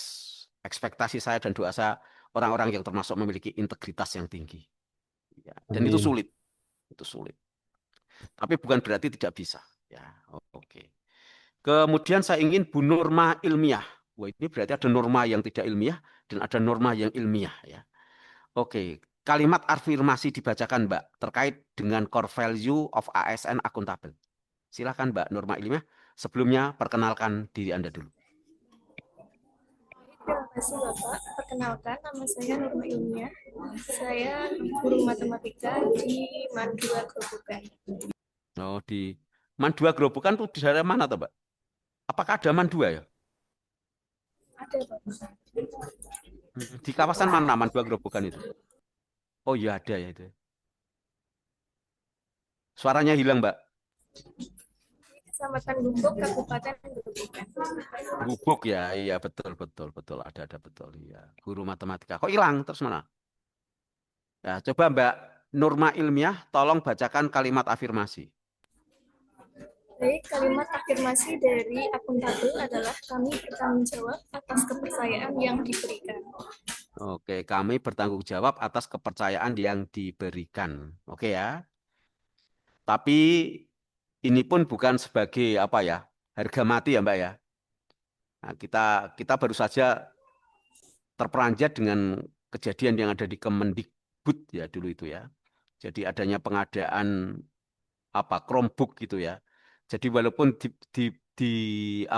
ekspektasi saya dan doa saya orang-orang yang termasuk memiliki integritas yang tinggi. Ya, dan itu Amin. sulit. Itu sulit. Tapi bukan berarti tidak bisa. Ya, oke. Kemudian saya ingin Bu norma ilmiah. Wah, ini berarti ada norma yang tidak ilmiah dan ada norma yang ilmiah ya. Oke, kalimat afirmasi dibacakan Mbak terkait dengan core value of ASN akuntabel. Silakan Mbak norma ilmiah. Sebelumnya perkenalkan diri Anda dulu. Terima kasih Bapak. Perkenalkan, nama saya Nurma Ilmiah. Saya guru matematika di Mandua Grobogan. Oh, di Mandua Grobogan tuh di daerah mana tuh Mbak? Apakah ada Mandua ya? Ada Bapak. Di kawasan mana Mandua Grobogan itu? Oh iya ada ya itu. Suaranya hilang Mbak. Kecamatan Gubuk, Kabupaten Grobogan. Gubuk ya, iya betul ada betul ya. Guru matematika. Kok hilang terus mana? Ya, coba Mbak Norma Ilmiah, tolong bacakan kalimat afirmasi. Baik, kalimat afirmasi dari akuntabel adalah kami bertanggung jawab atas kepercayaan yang diberikan. Oke, kami bertanggung jawab atas kepercayaan yang diberikan. Oke ya. Tapi ini pun bukan sebagai apa ya, harga mati ya Mbak ya. Nah, kita baru saja terperanjat dengan kejadian yang ada di Kemendikbud ya dulu itu ya. Jadi adanya pengadaan apa Chromebook gitu ya. Jadi walaupun diberi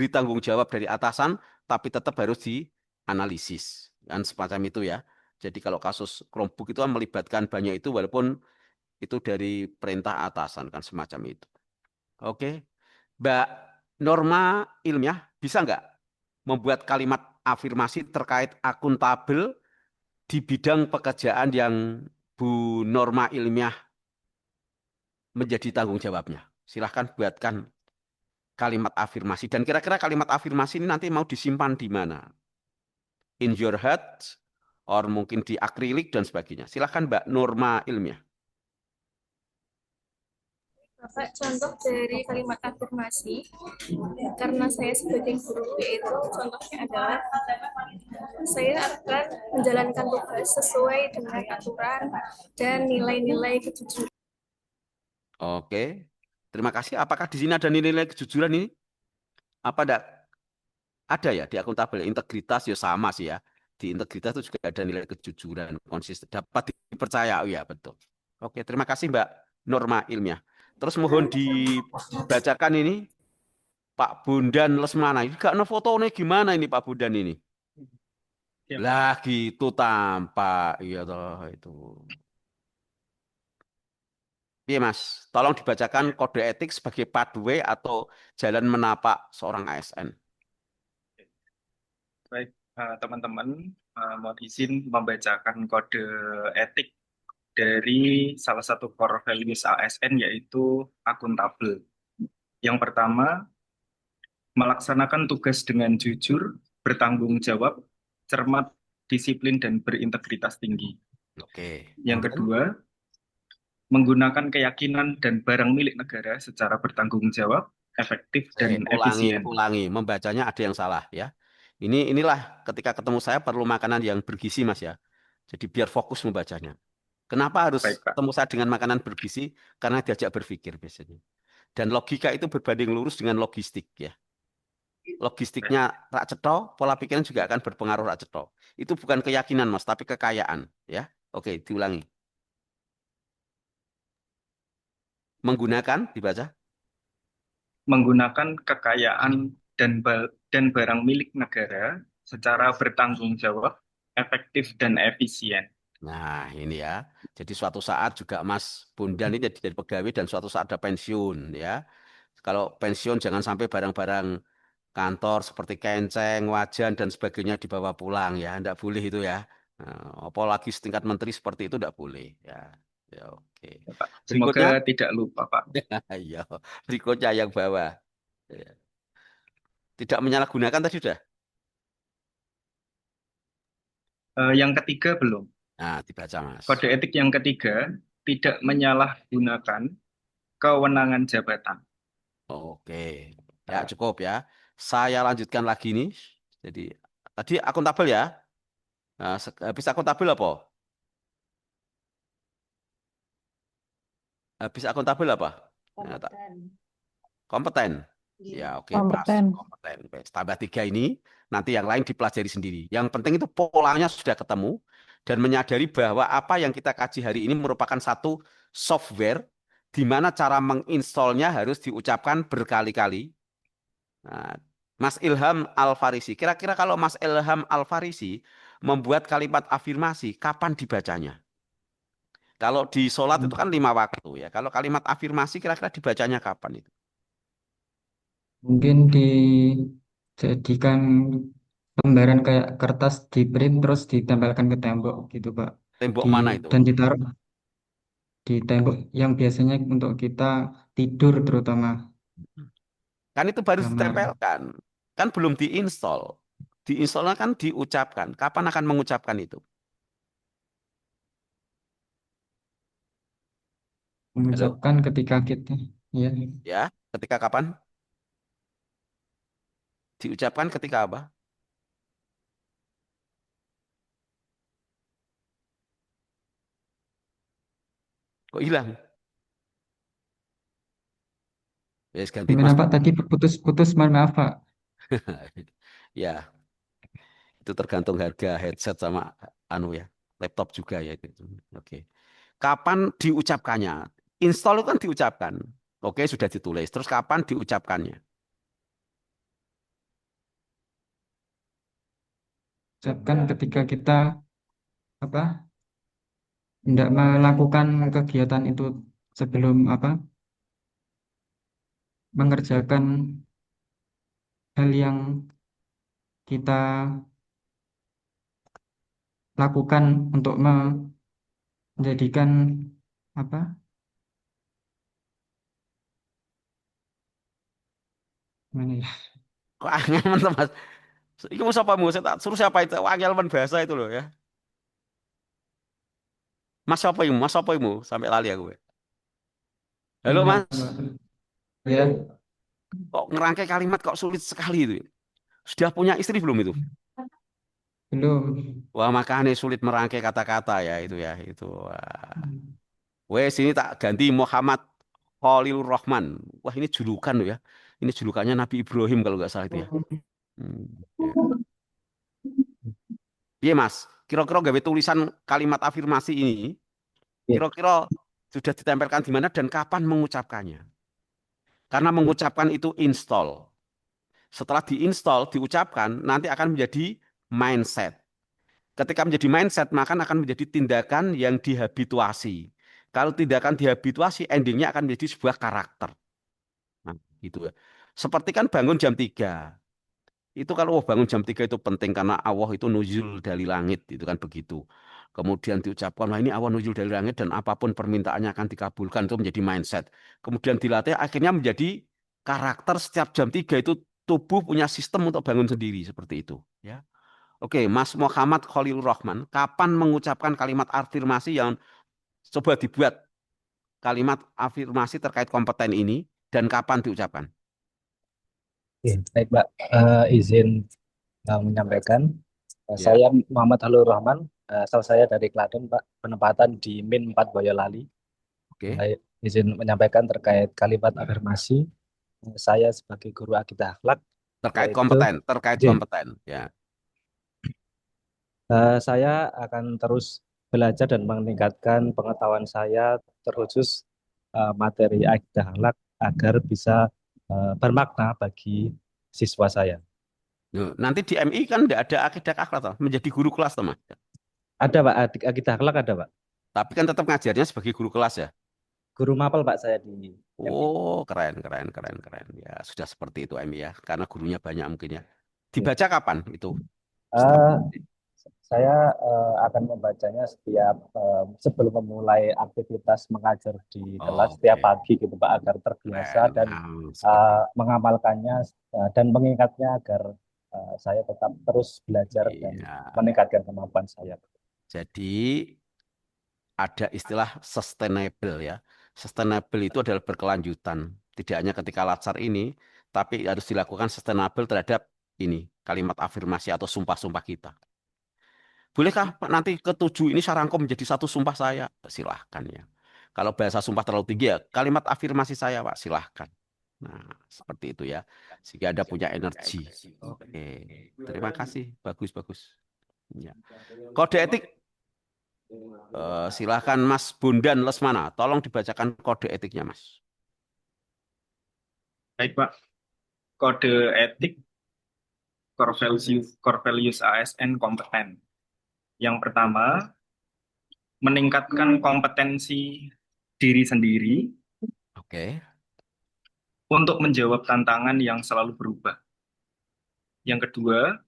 tanggung jawab dari atasan, tapi tetap harus dianalisis kan semacam itu ya. Jadi kalau kasus Chromebook itu kan melibatkan banyak itu walaupun itu dari perintah atasan kan semacam itu. Oke, Mbak Norma Ilmiah bisa nggak membuat kalimat afirmasi terkait akuntabel di bidang pekerjaan yang Bu Norma Ilmiah menjadi tanggung jawabnya? Silahkan buatkan kalimat afirmasi. Dan kira-kira kalimat afirmasi ini nanti mau disimpan di mana? In your head, or mungkin di akrilik dan sebagainya. Silahkan Mbak Norma Ilmiah. Bapak, contoh dari kalimat afirmasi, karena saya sebagai guru, yaitu contohnya adalah saya akan menjalankan tugas sesuai dengan aturan dan nilai-nilai kejujuran. Oke, terima kasih. Apakah di sini ada nilai-nilai kejujuran ini? Apa enggak? Ada ya di akuntabel, integritas ya sama sih ya. Di integritas itu juga ada nilai kejujuran, konsisten, dapat dipercaya. Oh ya, betul. Oke, terima kasih Mbak Norma Ilmiah. Terus mohon dibacakan ini Pak Bondan Lesmana. Ini gak ada fotonya gimana ini Pak Bondan ini? Lah gitu tampak. Iya toh itu. Iya Mas, tolong dibacakan kode etik sebagai pathway atau jalan menapak seorang ASN. Baik, teman-teman, mohon izin membacakan kode etik dari salah satu core values ASN yaitu akuntabel. Yang pertama, melaksanakan tugas dengan jujur, bertanggung jawab, cermat, disiplin, dan berintegritas tinggi. Oke. Yang kedua, menggunakan keyakinan dan barang milik negara secara bertanggung jawab, efektif, dan efisien. Ulangi, membacanya ada yang salah ya. Inilah ketika ketemu saya perlu makanan yang bergizi Mas ya. Jadi biar fokus membacanya. Kenapa harus ketemu saya dengan makanan bergizi? Karena diajak berpikir biasanya. Dan logika itu berbanding lurus dengan logistik ya. Logistiknya rak cetho, pola pikiran juga akan berpengaruh rak cetho. Itu bukan keyakinan Mas, tapi kekayaan ya. Oke, diulangi. Menggunakan dibaca. Menggunakan kekayaan dan barang milik negara secara bertanggung jawab, efektif, dan efisien. Nah, ini ya. Jadi suatu saat juga Mas Bondan ini jadi pegawai dan suatu saat ada pensiun ya. Kalau pensiun jangan sampai barang-barang kantor seperti kenceng, wajan dan sebagainya dibawa pulang ya. Enggak boleh itu ya. Nah, apalagi setingkat menteri seperti itu enggak boleh ya. Ya oke. Semoga tidak lupa, Pak. Iya, berikutnya yang bawah. Ya. Tidak menyalahgunakan tadi sudah? Yang ketiga belum. Nah, dibaca Mas. Kode etik yang ketiga, tidak menyalahgunakan kewenangan jabatan. Oke, ya cukup ya. Saya lanjutkan lagi nih. Jadi tadi akuntabel ya. Nah, habis akuntabel apa? Habis akuntabel apa? Kompeten. Kompeten. Ya oke, pas kompeten. Tambah 3 ini, nanti yang lain dipelajari sendiri. Yang penting itu polanya sudah ketemu dan menyadari bahwa apa yang kita kaji hari ini merupakan satu software di mana cara menginstalnya harus diucapkan berkali-kali. Nah, Mas Ilham Al-Farisi, kira-kira kalau Mas Ilham Al-Farisi membuat kalimat afirmasi, kapan dibacanya? Kalau di sholat itu kan 5 waktu ya. Kalau kalimat afirmasi kira-kira dibacanya kapan itu? Mungkin dijadikan lembaran kayak kertas di print terus ditempelkan ke tembok gitu Pak. Tembok mana itu? Dan ditaruh di tembok yang biasanya untuk kita tidur terutama. Kan itu baru Kamar. ditempelkan. Kan belum diinstal. Diinstalnya kan diucapkan. Kapan akan mengucapkan itu? Mengucapkan ketika kita ya. Ya, ketika kapan? Diucapkan ketika apa? Kok hilang? Ya, ganti Gimana Mas. Pak tadi putus-putus, mohon maaf Pak. Ya, itu tergantung harga headset sama anu ya, laptop juga ya itu. Oke. Kapan diucapkannya? Install itu kan diucapkan. Oke, sudah ditulis. Terus kapan diucapkannya? Ucapkan ketika kita apa? Tidak melakukan kegiatan itu sebelum apa? Mengerjakan hal yang kita lakukan untuk menjadikan apa? Mana ya? Kok angel teman Mas? Itu mau siapa mau? Saya tak suruh siapa itu? Angel bahasa itu loh ya. Mas siapa imu? Mas siapa imu? Sampai lali aku. Halo Mas. Ya. Kok ngerangkai kalimat kok sulit sekali itu? Sudah punya istri belum itu? Belum. Wah makanya sulit merangkai kata-kata ya itu ya itu. Wes ini tak ganti Muhammad Khalilur Rahman. Wah ini julukan loh ya. Ini julukannya Nabi Ibrahim kalau nggak salah itu ya. Ya. Iya Mas, kira-kira gawe tulisan kalimat afirmasi ini, kira-kira sudah ditempelkan di mana dan kapan mengucapkannya? Karena mengucapkan itu install. Setelah diinstal, diucapkan, nanti akan menjadi mindset. Ketika menjadi mindset, maka akan menjadi tindakan yang dihabituasi. Kalau tindakan dihabituasi, endingnya akan menjadi sebuah karakter. Nah, gitu ya. Seperti kan bangun jam 3. Itu kalau bangun jam 3 itu penting karena Allah itu nuzul dari langit, itu kan begitu. Kemudian diucapkan, wah ini Allah nuzul dari langit dan apapun permintaannya akan dikabulkan, itu menjadi mindset. Kemudian dilatih, akhirnya menjadi karakter setiap jam 3 itu tubuh punya sistem untuk bangun sendiri, seperti itu. Ya. Oke, Mas Muhammad Khalilur Rahman, kapan mengucapkan kalimat afirmasi yang coba dibuat kalimat afirmasi terkait kompeten ini dan kapan diucapkan? Oke, baik Mbak, izin menyampaikan. Ya. Saya Muhammad Halur Rahman, asal saya dari Klaten Pak, penempatan di Min 4 Boyolali. Oke. Izin menyampaikan terkait kalimat afirmasi. Saya sebagai guru akidah akhlak, Terkait yaitu kompeten, terkait J. kompeten. Ya. Saya akan terus belajar dan meningkatkan pengetahuan saya terkhusus materi akidah akhlak agar bisa bermakna bagi siswa saya. Nanti di MI kan tidak ada akidah akhlak, toh, menjadi guru kelas, teman. Ada Pak, akidah akhlak ada Pak. Tapi kan tetap ngajarnya sebagai guru kelas ya. Guru mapel Pak saya di MI. Oh, keren. Ya, sudah seperti itu MI ya, karena gurunya banyak mungkin ya. Dibaca kapan itu? Saya akan membacanya setiap sebelum memulai aktivitas mengajar di kelas setiap pagi gitu Pak, agar terbiasa dan mengamalkannya dan mengingatnya agar saya tetap terus belajar dan meningkatkan kemampuan saya. Jadi ada istilah sustainable ya. Sustainable itu adalah berkelanjutan. Tidak hanya ketika latsar ini, tapi harus dilakukan sustainable terhadap ini kalimat afirmasi atau sumpah-sumpah kita. Bolehkah Pak nanti ke-7 ini saya rangkum menjadi satu sumpah saya? Silahkan ya. Kalau bahasa sumpah terlalu tinggi ya kalimat afirmasi saya Pak, silahkan. Nah, seperti itu ya. Sehingga Anda punya energi. Oke. Terima kasih. Bagus. Ya. Kode etik. Silahkan Mas Bondan Lesmana. Tolong dibacakan kode etiknya Mas. Baik Pak, kode etik Corvelius ASN kompeten. Yang pertama, meningkatkan kompetensi diri sendiri untuk menjawab tantangan yang selalu berubah. Yang kedua,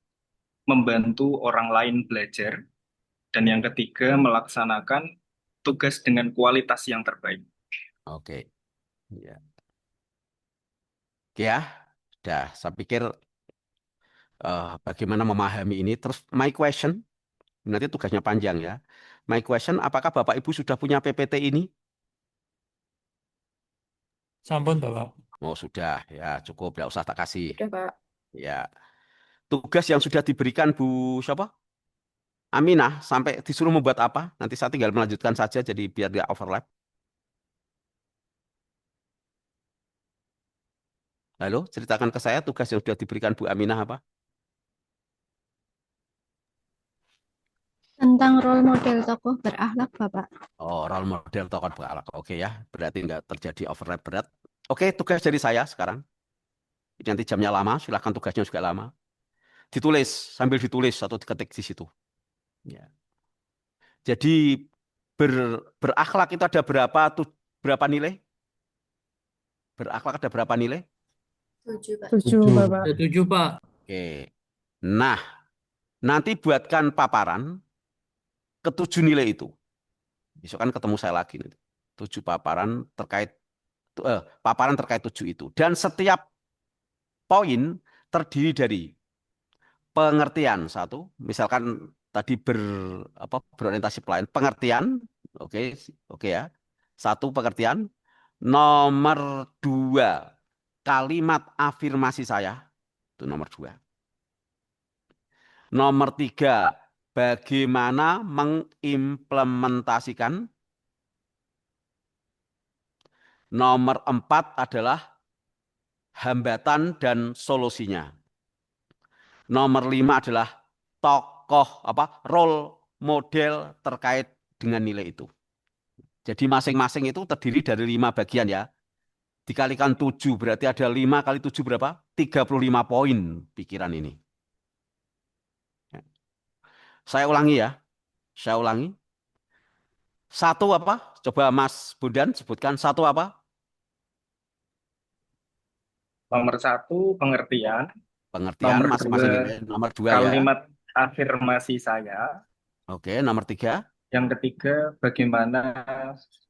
membantu orang lain belajar. Dan yang ketiga, melaksanakan tugas dengan kualitas yang terbaik. Oke. Ya. Oke ya. Sudah, saya pikir bagaimana memahami ini. Terus my question, nanti tugasnya panjang ya. My question, apakah Bapak Ibu sudah punya PPT ini? Sampun Bapak. Oh sudah, ya cukup, tidak usah tak kasih. Sudah, Pak. Ya. Tugas yang sudah diberikan Bu siapa? Aminah, sampai disuruh membuat apa? Nanti saya tinggal melanjutkan saja, jadi biar dia overlap. Halo, ceritakan ke saya tugas yang sudah diberikan Bu Aminah apa? Tentang role model tokoh berakhlak, Bapak. Oh, role model tokoh berakhlak. Oke ya, berarti nggak terjadi overlap berat. Oke, tugas dari saya sekarang. Nanti jamnya lama, silahkan tugasnya juga lama. Ditulis, sambil ditulis atau diketik di situ. Ya. Jadi berakhlak itu ada berapa nilai? Berakhlak ada berapa nilai? 7 Pak. 7, Bapak. 7 Pak. Oke. Nah, nanti buatkan paparan ke-7 nilai itu. Besok kan ketemu saya lagi nih. 7 paparan terkait paparan terkait 7 itu. Dan setiap poin terdiri dari pengertian satu, misalkan tadi berorientasi pelayan, pengertian, oke ya. Satu pengertian. Nomor 2 kalimat afirmasi saya, itu nomor 2. Nomor 3 bagaimana mengimplementasikan. Nomor 4 adalah hambatan dan solusinya. Nomor 5 adalah tokoh role model terkait dengan nilai itu. Jadi masing-masing itu terdiri dari 5 bagian ya. Dikalikan 7 berarti ada 5 kali 7 berapa? 35 poin pikiran ini. Saya ulangi ya. Saya ulangi. Satu apa? Coba Mas Bondan sebutkan satu apa? Nomor 1, pengertian. Pengertian Nomor 2, masing-masing ini. Nomor 2 ya. kalimat afirmasi saya. Oke, nomor 3. Yang ketiga, bagaimana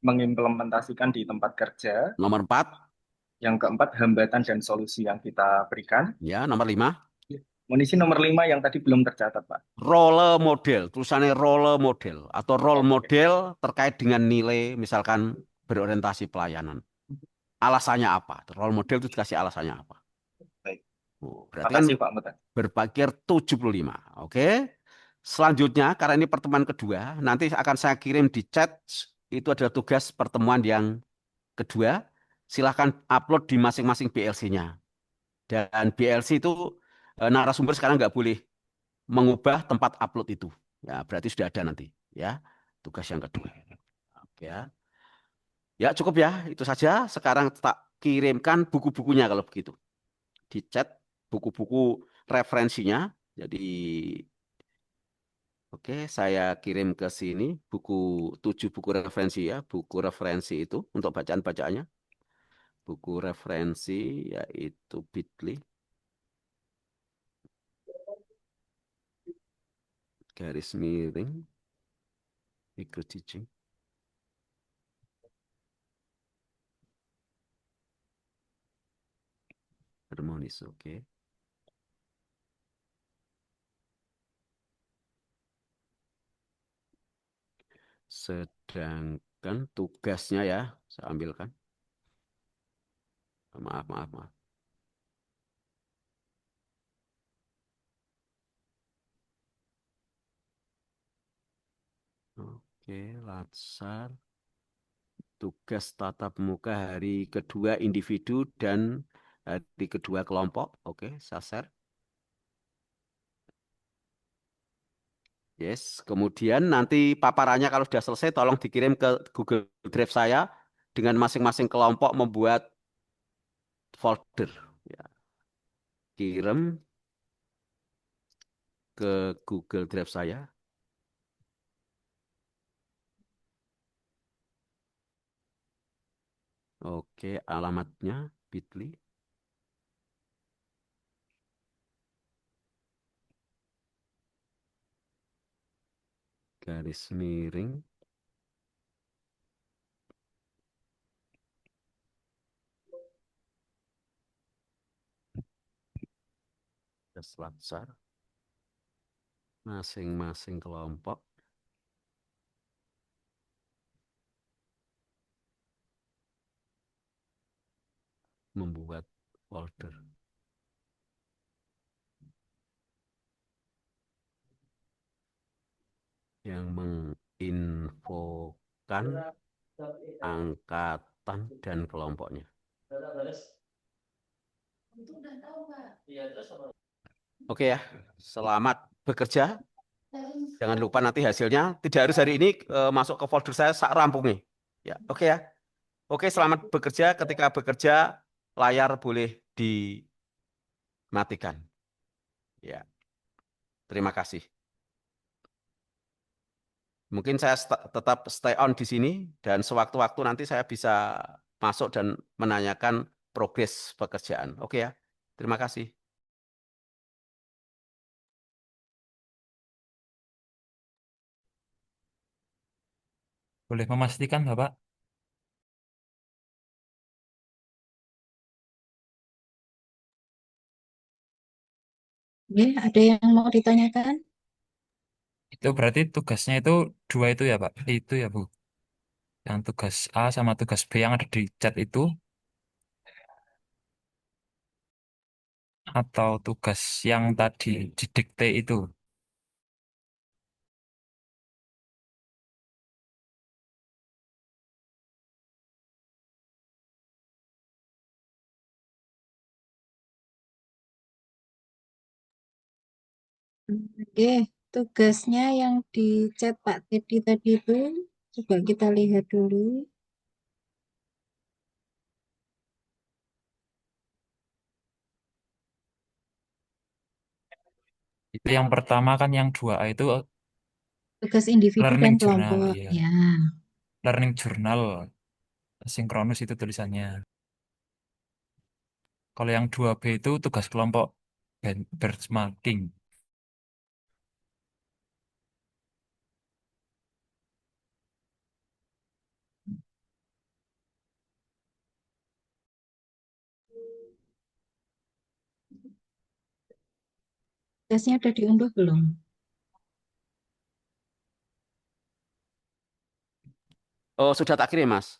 mengimplementasikan di tempat kerja. Nomor 4. Yang keempat, hambatan dan solusi yang kita berikan. Ya, nomor 5. Munisi nomor 5 yang tadi belum tercatat, Pak. Role model, tulisannya role model atau role model terkait dengan nilai misalkan berorientasi pelayanan. Alasannya apa? Role model itu dikasih alasannya apa? Baik. Berarti kan Makasih, Pak Mutan. berpikir 75. Oke. Selanjutnya, karena ini pertemuan kedua, nanti akan saya kirim di chat. Itu adalah tugas pertemuan yang kedua. Silahkan upload di masing-masing BLC-nya. Dan BLC itu narasumber sekarang nggak boleh mengubah tempat upload itu. Ya, berarti sudah ada nanti. Ya, tugas yang kedua. Oke ya. Ya, cukup ya. Itu saja. Sekarang tak kirimkan buku-bukunya kalau begitu. Di chat buku-buku referensinya. Jadi oke, saya kirim ke sini 7 buku referensi ya, buku referensi itu untuk bacaan-bacaannya. Buku referensi yaitu Bitly, garis miring, micro teaching. Harmonis, oke. Sedangkan tugasnya ya, saya ambilkan. Maaf. Oke, Latsar. Tugas tatap muka hari kedua individu dan hari kedua kelompok. Oke, saya share. Yes, kemudian nanti paparannya kalau sudah selesai tolong dikirim ke Google Drive saya dengan masing-masing kelompok membuat folder. Ya. Kirim ke Google Drive saya. Oke, alamatnya Bitly. Garis miring. Latsar. Masing-masing kelompok membuat folder. Yang menginfokan angkatan dan kelompoknya. Oke ya, selamat bekerja. Jangan lupa nanti hasilnya tidak harus hari ini masuk ke folder saya sak rampungnya. Ya, oke ya. Oke, selamat bekerja. Ketika bekerja layar boleh dimatikan. Ya. Terima kasih. Mungkin saya tetap stay on di sini dan sewaktu-waktu nanti saya bisa masuk dan menanyakan progres pekerjaan. Oke ya. Terima kasih. Boleh memastikan, Bapak? Ya, ada yang mau ditanyakan? Itu berarti tugasnya itu 2 itu ya, Pak? Itu ya, Bu. Yang tugas A sama tugas B yang ada di chat itu, atau tugas yang tadi didikte itu? Oke, tugasnya yang di chat Pak Teddy tadi itu coba kita lihat dulu. Itu yang pertama kan yang 2A itu Tugas individu dan learning journal, kelompok. ya. Ya. Learning journal, sinkronus itu tulisannya. Kalau yang 2B itu tugas kelompok benchmarking. Tugasnya udah diunduh belum? Oh, sudah tak kirim, Mas.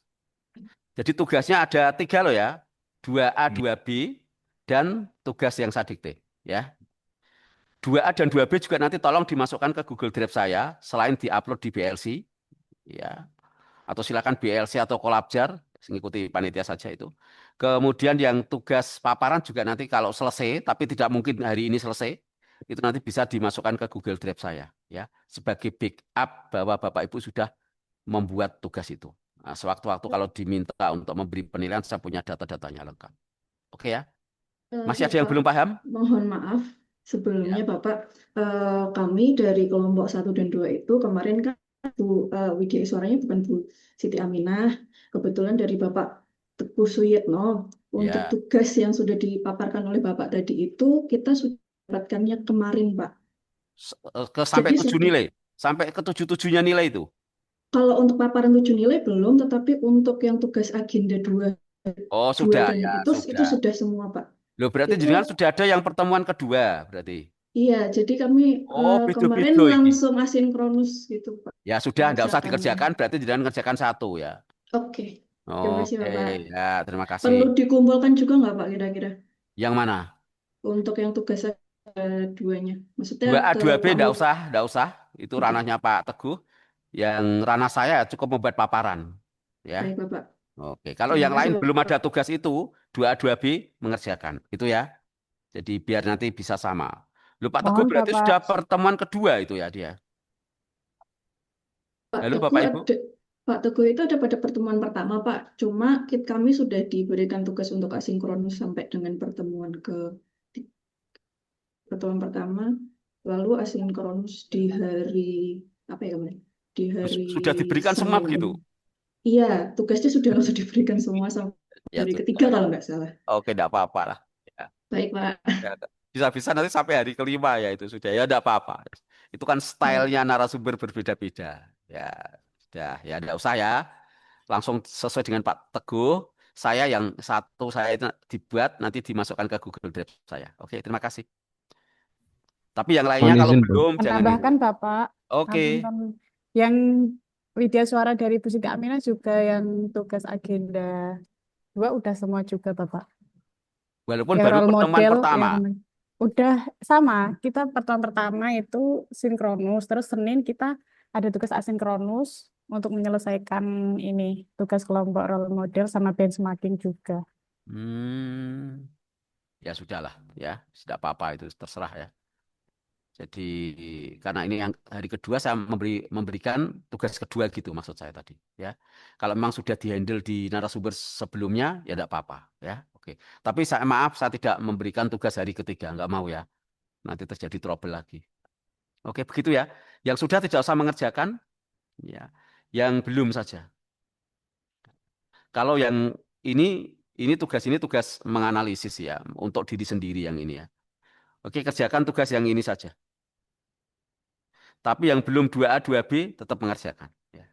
Jadi tugasnya ada 3 loh ya. 2A, 2B, dan tugas yang saya dikte. Ya. 2A dan 2B juga nanti tolong dimasukkan ke Google Drive saya, selain diupload di BLC. Ya. Atau silakan BLC atau Collabjar, mengikuti panitia saja itu. Kemudian yang tugas paparan juga nanti kalau selesai, tapi tidak mungkin hari ini selesai, itu nanti bisa dimasukkan ke Google Drive saya. Ya. Sebagai backup bahwa Bapak Ibu sudah membuat tugas itu. Nah, sewaktu-waktu kalau diminta untuk memberi penilaian, saya punya data-datanya lengkap. Oke ya? Masih ada yang Bapak, belum paham? mohon maaf sebelumnya Bapak, kami dari kelompok 1 dan 2 itu kemarin kan Widya suaranya bukan Bu Siti Aminah, kebetulan dari Bapak Teguh Suyitno. Untuk Ya. tugas yang sudah dipaparkan oleh Bapak tadi itu kita sudah dapatkannya kemarin, Pak. Sampai Jadi 7 nilai. Sampai ke 7-7-nya nilai itu. kalau untuk paparan 7 nilai belum, tetapi untuk yang tugas agenda 2 Oh, 2 sudah dan ya, itu sudah. sudah semua, Pak. Loh, berarti Itu jenengan sudah ada yang pertemuan kedua, berarti. iya, jadi kami Oh, kemarin beda-beda ini. langsung asinkronus gitu, Pak, Ya sudah, enggak usah mengerjakannya. dikerjakan, berarti jenengan ngerjakan 1 ya. Oke, terima kasih Oke, Bapak. ya, terima Perlu kasih. dikumpulkan juga nggak Pak kira-kira Yang mana? untuk yang tugas duanya? Maksudnya 2A, ke 2B Pak enggak Mut. usah, enggak usah. Itu Oke, ranahnya Pak Teguh. Yang ranah saya cukup membuat paparan. Ya. baik Bapak. Oke, kalau Terima yang kasih lain belum Bapak. ada tugas itu, 2A, 2B mengerjakan. Itu ya. Jadi biar nanti bisa sama. Lu Pak Teguh Mohon berarti Bapak. sudah pertemuan kedua itu ya dia. Pak Halo Teguh Bapak Ibu. ada Pak Teguh itu ada pada pertemuan pertama Pak. Cuma kami sudah diberikan tugas untuk asinkronus sampai dengan pertemuan pertemuan pertama, lalu asinkronus di hari apa ya kemarin? Di hari Sudah diberikan semua Senin. begitu. Iya, tugasnya sudah langsung diberikan semua sampai Ya hari sudah. ketiga kalau nggak salah. Oke, enggak apa-apa lah. Ya. Baik Pak. Ya, bisa-bisa nanti sampai hari kelima ya itu sudah ya enggak apa-apa. Itu kan stylenya narasumber berbeda-beda. Ya, sudah ya enggak usah ya. Langsung sesuai dengan Pak Teguh. Saya yang satu saya itu dibuat nanti dimasukkan ke Google Drive saya. Oke, terima kasih. Tapi yang lainnya Mohon kalau izin, Bro. belum jangan itu. Menambahkan Bapak, Oke. yang Widya Suara dari Bu Siti Aminah juga yang tugas agenda 2 udah semua juga Bapak. Walaupun Yang baru role pertemuan model pertama. yang udah sama. Kita pertemuan pertama itu sinkronus, terus Senin kita ada tugas asinkronus untuk menyelesaikan ini tugas kelompok role model sama benchmarking juga. Ya sudahlah ya, tidak apa-apa itu terserah ya. Jadi karena ini yang hari kedua saya memberikan tugas kedua gitu maksud saya tadi ya. Kalau memang sudah dihandle di narasumber sebelumnya ya tidak apa-apa ya. Oke. Tapi saya maaf saya tidak memberikan tugas hari ketiga, nggak mau ya. Nanti terjadi trouble lagi. Oke, begitu ya. Yang sudah tidak usah mengerjakan ya. Yang belum saja. Kalau yang ini tugas menganalisis ya untuk diri sendiri yang ini ya. Oke, kerjakan tugas yang ini saja. Tapi yang belum 2A, 2B tetap mengerjakan. Ya.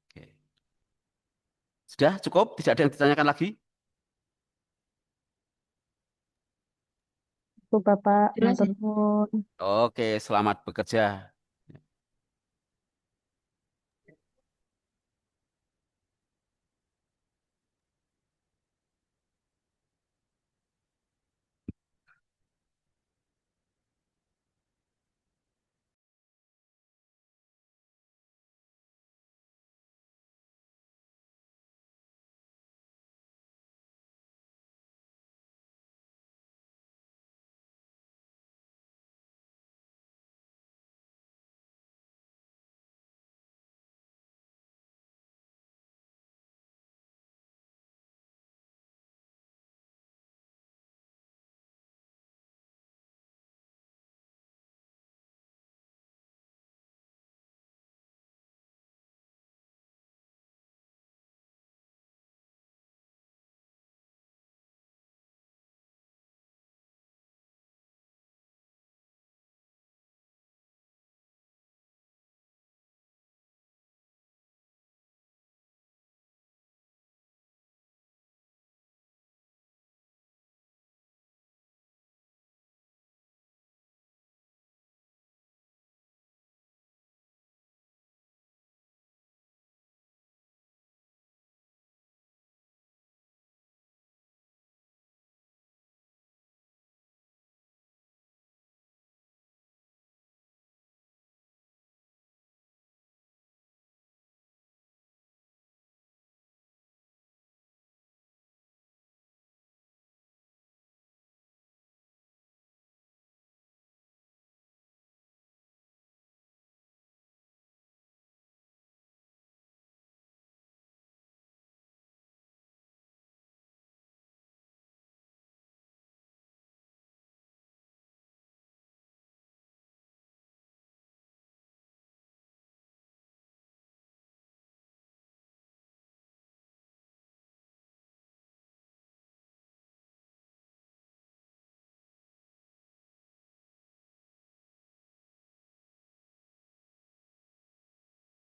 Oke. Sudah cukup? Tidak ada yang ditanyakan lagi? Bu Bapak, Jelas ya? matur nuwun. Oke, selamat bekerja.